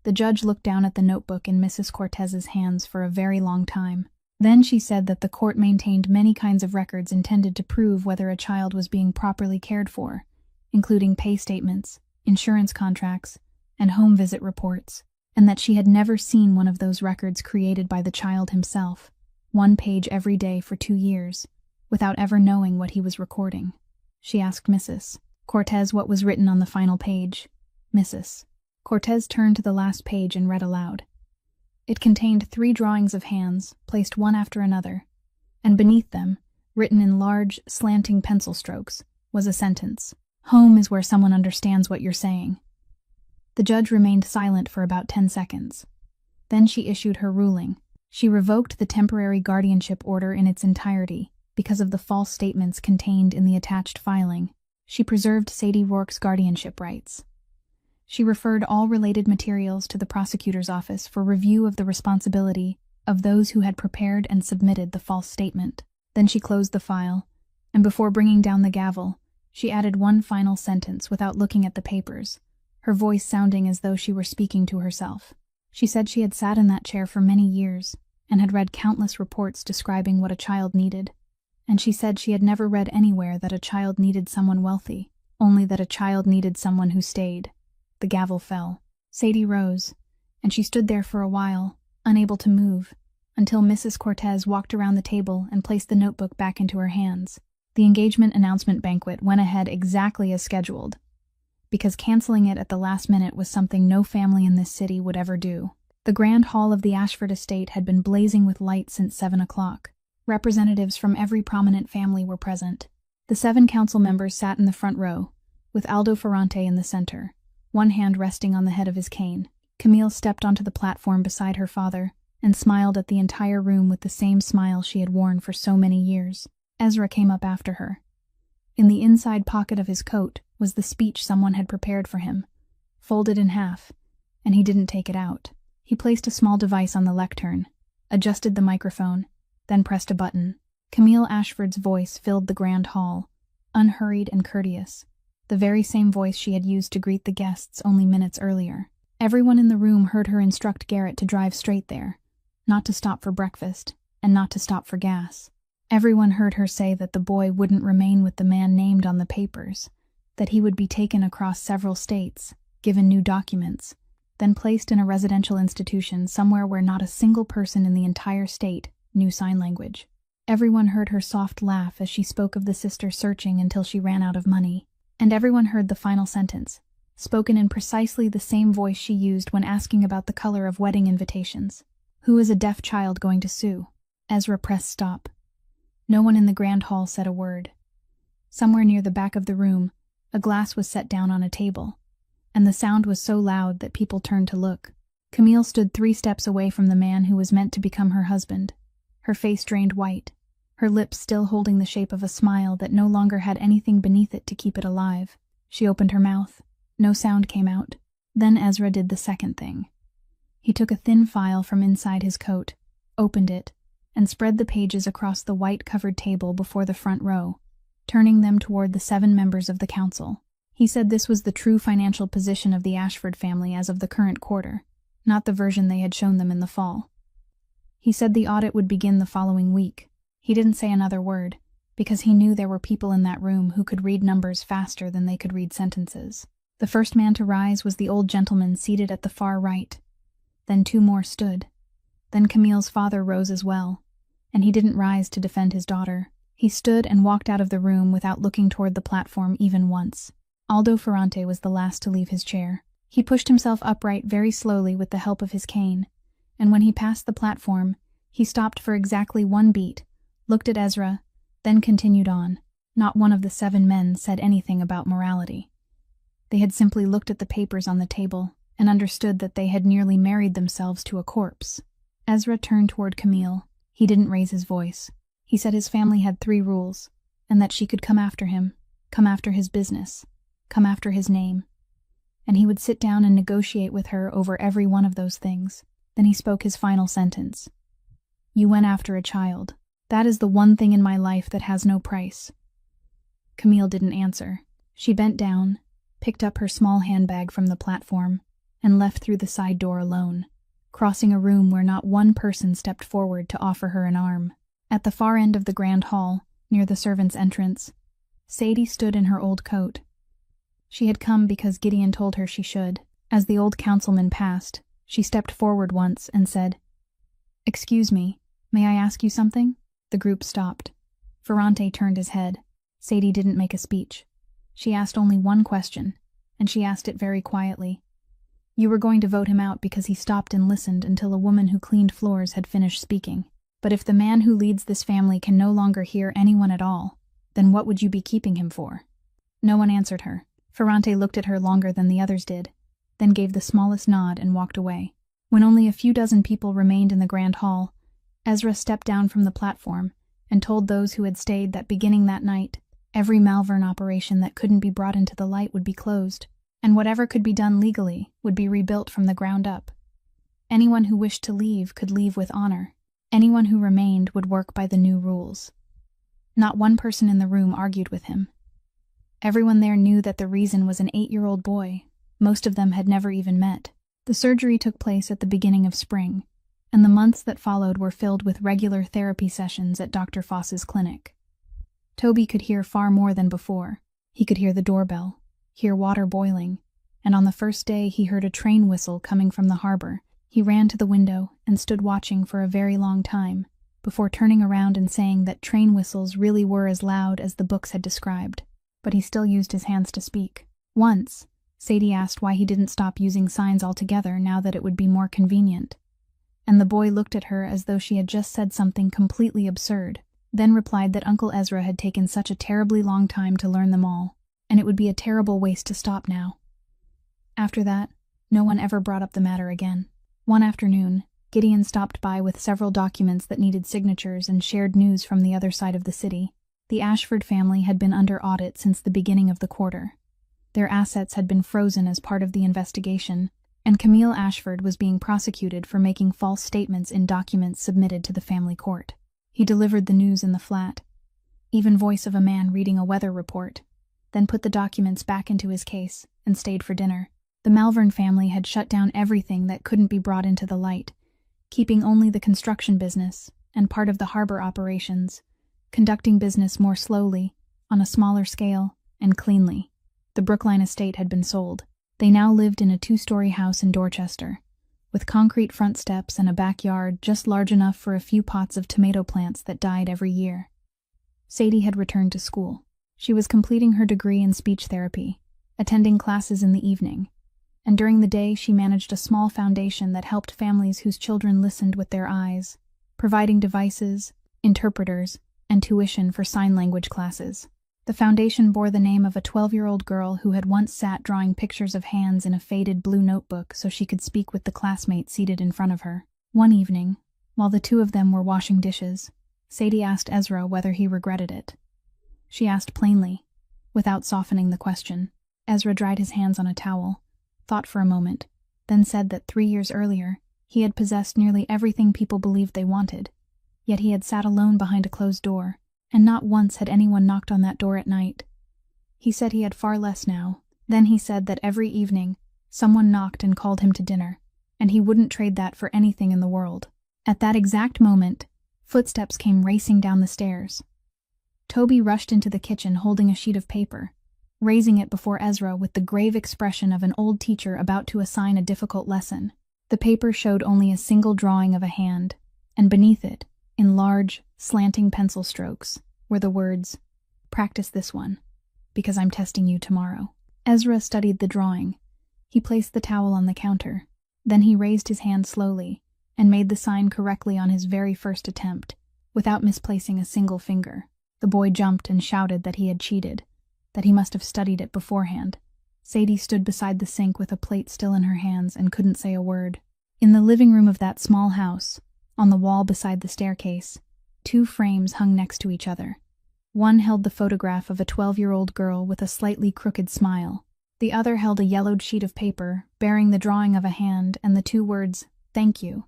The judge looked down at the notebook in Mrs. Cortez's hands for a very long time. Then she said that the court maintained many kinds of records intended to prove whether a child was being properly cared for, including pay statements, insurance contracts, and home visit reports, and that she had never seen one of those records created by the child himself, 1 page every day for 2 years, without ever knowing what he was recording. She asked Mrs. Cortez what was written on the final page. Mrs. Cortez turned to the last page and read aloud. It contained 3 drawings of hands, placed one after another, and beneath them, written in large, slanting pencil strokes, was a sentence. "Home is where someone understands what you're saying." The judge remained silent for about 10 seconds. Then she issued her ruling. She revoked the temporary guardianship order in its entirety because of the false statements contained in the attached filing. She preserved Sadie Rourke's guardianship rights. She referred all related materials to the prosecutor's office for review of the responsibility of those who had prepared and submitted the false statement. Then she closed the file, and before bringing down the gavel, she added one final sentence without looking at the papers, her voice sounding as though she were speaking to herself. She said she had sat in that chair for many years and had read countless reports describing what a child needed, and she said she had never read anywhere that a child needed someone wealthy, only that a child needed someone who stayed. The gavel fell. Sadie rose, and she stood there for a while, unable to move, until Mrs. Cortez walked around the table and placed the notebook back into her hands. The engagement announcement banquet went ahead exactly as scheduled, because canceling it at the last minute was something no family in this city would ever do. The grand hall of the Ashford estate had been blazing with light since 7 o'clock. Representatives from every prominent family were present. The 7 council members sat in the front row, with Aldo Ferrante in the center, one hand resting on the head of his cane. Camille stepped onto the platform beside her father and smiled at the entire room with the same smile she had worn for so many years. Ezra came up after her. In the inside pocket of his coat was the speech someone had prepared for him, folded in half, and he didn't take it out. He placed a small device on the lectern, adjusted the microphone, then pressed a button. Camille Ashford's voice filled the grand hall, unhurried and courteous, the very same voice she had used to greet the guests only minutes earlier. Everyone in the room heard her instruct Garrett to drive straight there, not to stop for breakfast, and not to stop for gas. Everyone heard her say that the boy wouldn't remain with the man named on the papers, that he would be taken across several states, given new documents, then placed in a residential institution somewhere where not a single person in the entire state knew sign language. Everyone heard her soft laugh as she spoke of the sister searching until she ran out of money. And everyone heard the final sentence, spoken in precisely the same voice she used when asking about the color of wedding invitations. "Who is a deaf child going to sue?" Ezra pressed stop. No one in the grand hall said a word. Somewhere near the back of the room, a glass was set down on a table, and the sound was so loud that people turned to look. Camille stood 3 steps away from the man who was meant to become her husband, her face drained white, her lips still holding the shape of a smile that no longer had anything beneath it to keep it alive. She opened her mouth. No sound came out. Then Ezra did the second thing. He took a thin file from inside his coat, opened it, and spread the pages across the white-covered table before the front row, turning them toward the 7 members of the council. He said this was the true financial position of the Ashford family as of the current quarter, not the version they had shown them in the fall. He said the audit would begin the following week. He didn't say another word, because he knew there were people in that room who could read numbers faster than they could read sentences. The first man to rise was the old gentleman seated at the far right. Then 2 more stood. Then Camille's father rose as well, and he didn't rise to defend his daughter. He stood and walked out of the room without looking toward the platform even once. Aldo Ferrante was the last to leave his chair. He pushed himself upright very slowly with the help of his cane, and when he passed the platform, he stopped for exactly 1 beat, looked at Ezra, then continued on. Not one of the 7 men said anything about morality. They had simply looked at the papers on the table and understood that they had nearly married themselves to a corpse. Ezra turned toward Camille. He didn't raise his voice. He said his family had 3 rules, and that she could come after him, come after his business, come after his name. And he would sit down and negotiate with her over every one of those things. Then he spoke his final sentence. "You went after a child. That is the one thing in my life that has no price." Camille didn't answer. She bent down, picked up her small handbag from the platform, and left through the side door alone, crossing a room where not one person stepped forward to offer her an arm. At the far end of the grand hall, near the servants' entrance, Sadie stood in her old coat. She had come because Gideon told her she should. As the old councilman passed, she stepped forward once and said, "Excuse me, may I ask you something?" The group stopped. Ferrante turned his head. Sadie didn't make a speech. She asked only one question, and she asked it very quietly. "You were going to vote him out because he stopped and listened until a woman who cleaned floors had finished speaking. But if the man who leads this family can no longer hear anyone at all, then what would you be keeping him for?" No one answered her. Ferrante looked at her longer than the others did, then gave the smallest nod and walked away. When only a few dozen people remained in the grand hall, Ezra stepped down from the platform and told those who had stayed that beginning that night, every Malvern operation that couldn't be brought into the light would be closed, and whatever could be done legally would be rebuilt from the ground up. Anyone who wished to leave could leave with honor. Anyone who remained would work by the new rules. Not one person in the room argued with him. Everyone there knew that the reason was an 8-year-old boy. Most of them had never even met. The surgery took place at the beginning of spring, and the months that followed were filled with regular therapy sessions at Dr. Foss's clinic. Toby could hear far more than before. He could hear the doorbell, hear water boiling, and on the first day he heard a train whistle coming from the harbor. He ran to the window and stood watching for a very long time, before turning around and saying that train whistles really were as loud as the books had described. But he still used his hands to speak. Once, Sadie asked why he didn't stop using signs altogether now that it would be more convenient. And the boy looked at her as though she had just said something completely absurd, then replied that Uncle Ezra had taken such a terribly long time to learn them all, and it would be a terrible waste to stop now. After that, no one ever brought up the matter again. One afternoon, Gideon stopped by with several documents that needed signatures and shared news from the other side of the city. The Ashford family had been under audit since the beginning of the quarter. Their assets had been frozen as part of the investigation, and Camille Ashford was being prosecuted for making false statements in documents submitted to the family court. He delivered the news in the flat, even voice of a man reading a weather report, then put the documents back into his case and stayed for dinner. The Malvern family had shut down everything that couldn't be brought into the light, keeping only the construction business and part of the harbor operations, conducting business more slowly, on a smaller scale, and cleanly. The Brookline estate had been sold. They now lived in a 2-story house in Dorchester, with concrete front steps and a backyard just large enough for a few pots of tomato plants that died every year. Sadie had returned to school. She was completing her degree in speech therapy, attending classes in the evening, and during the day she managed a small foundation that helped families whose children listened with their eyes, providing devices, interpreters, and tuition for sign language classes. The foundation bore the name of a 12-year-old girl who had once sat drawing pictures of hands in a faded blue notebook so she could speak with the classmate seated in front of her. One evening, while the two of them were washing dishes, Sadie asked Ezra whether he regretted it. She asked plainly, without softening the question. Ezra dried his hands on a towel, thought for a moment, then said that 3 years earlier, he had possessed nearly everything people believed they wanted, yet he had sat alone behind a closed door, and not once had anyone knocked on that door at night. He said he had far less now. Then he said that every evening, someone knocked and called him to dinner, and he wouldn't trade that for anything in the world. At that exact moment, footsteps came racing down the stairs. Toby rushed into the kitchen holding a sheet of paper, raising it before Ezra with the grave expression of an old teacher about to assign a difficult lesson. The paper showed only a single drawing of a hand, and beneath it, in large, slanting pencil strokes, were the words, "Practice this one, because I'm testing you tomorrow." Ezra studied the drawing. He placed the towel on the counter. Then he raised his hand slowly and made the sign correctly on his very first attempt, without misplacing a single finger. The boy jumped and shouted that he had cheated, that he must have studied it beforehand. Sadie stood beside the sink with a plate still in her hands and couldn't say a word. In the living room of that small house, on the wall beside the staircase, 2 frames hung next to each other. One held the photograph of a 12-year-old girl with a slightly crooked smile. The other held a yellowed sheet of paper bearing the drawing of a hand and the 2 words, "Thank you,"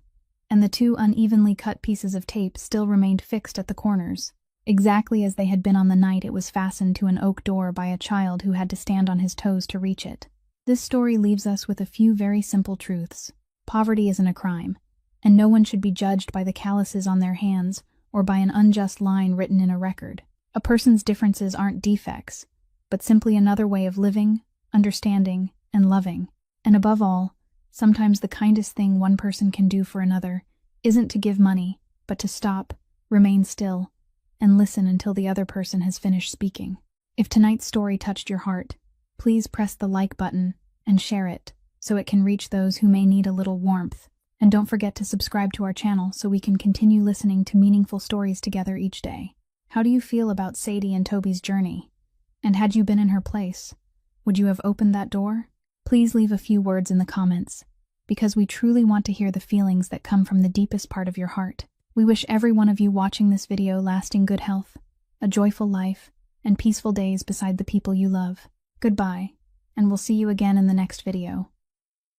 and the 2 unevenly cut pieces of tape still remained fixed at the corners, exactly as they had been on the night it was fastened to an oak door by a child who had to stand on his toes to reach it. This story leaves us with a few very simple truths. Poverty isn't a crime, and no one should be judged by the calluses on their hands or by an unjust line written in a record. A person's differences aren't defects, but simply another way of living, understanding, and loving. And above all, sometimes the kindest thing one person can do for another isn't to give money, but to stop, remain still, and listen until the other person has finished speaking. If tonight's story touched your heart, please press the like button and share it so it can reach those who may need a little warmth. And don't forget to subscribe to our channel so we can continue listening to meaningful stories together each day. How do you feel about Sadie and Toby's journey? And had you been in her place, would you have opened that door? Please leave a few words in the comments, because we truly want to hear the feelings that come from the deepest part of your heart. We wish every one of you watching this video lasting good health, a joyful life, and peaceful days beside the people you love. Goodbye, and we'll see you again in the next video.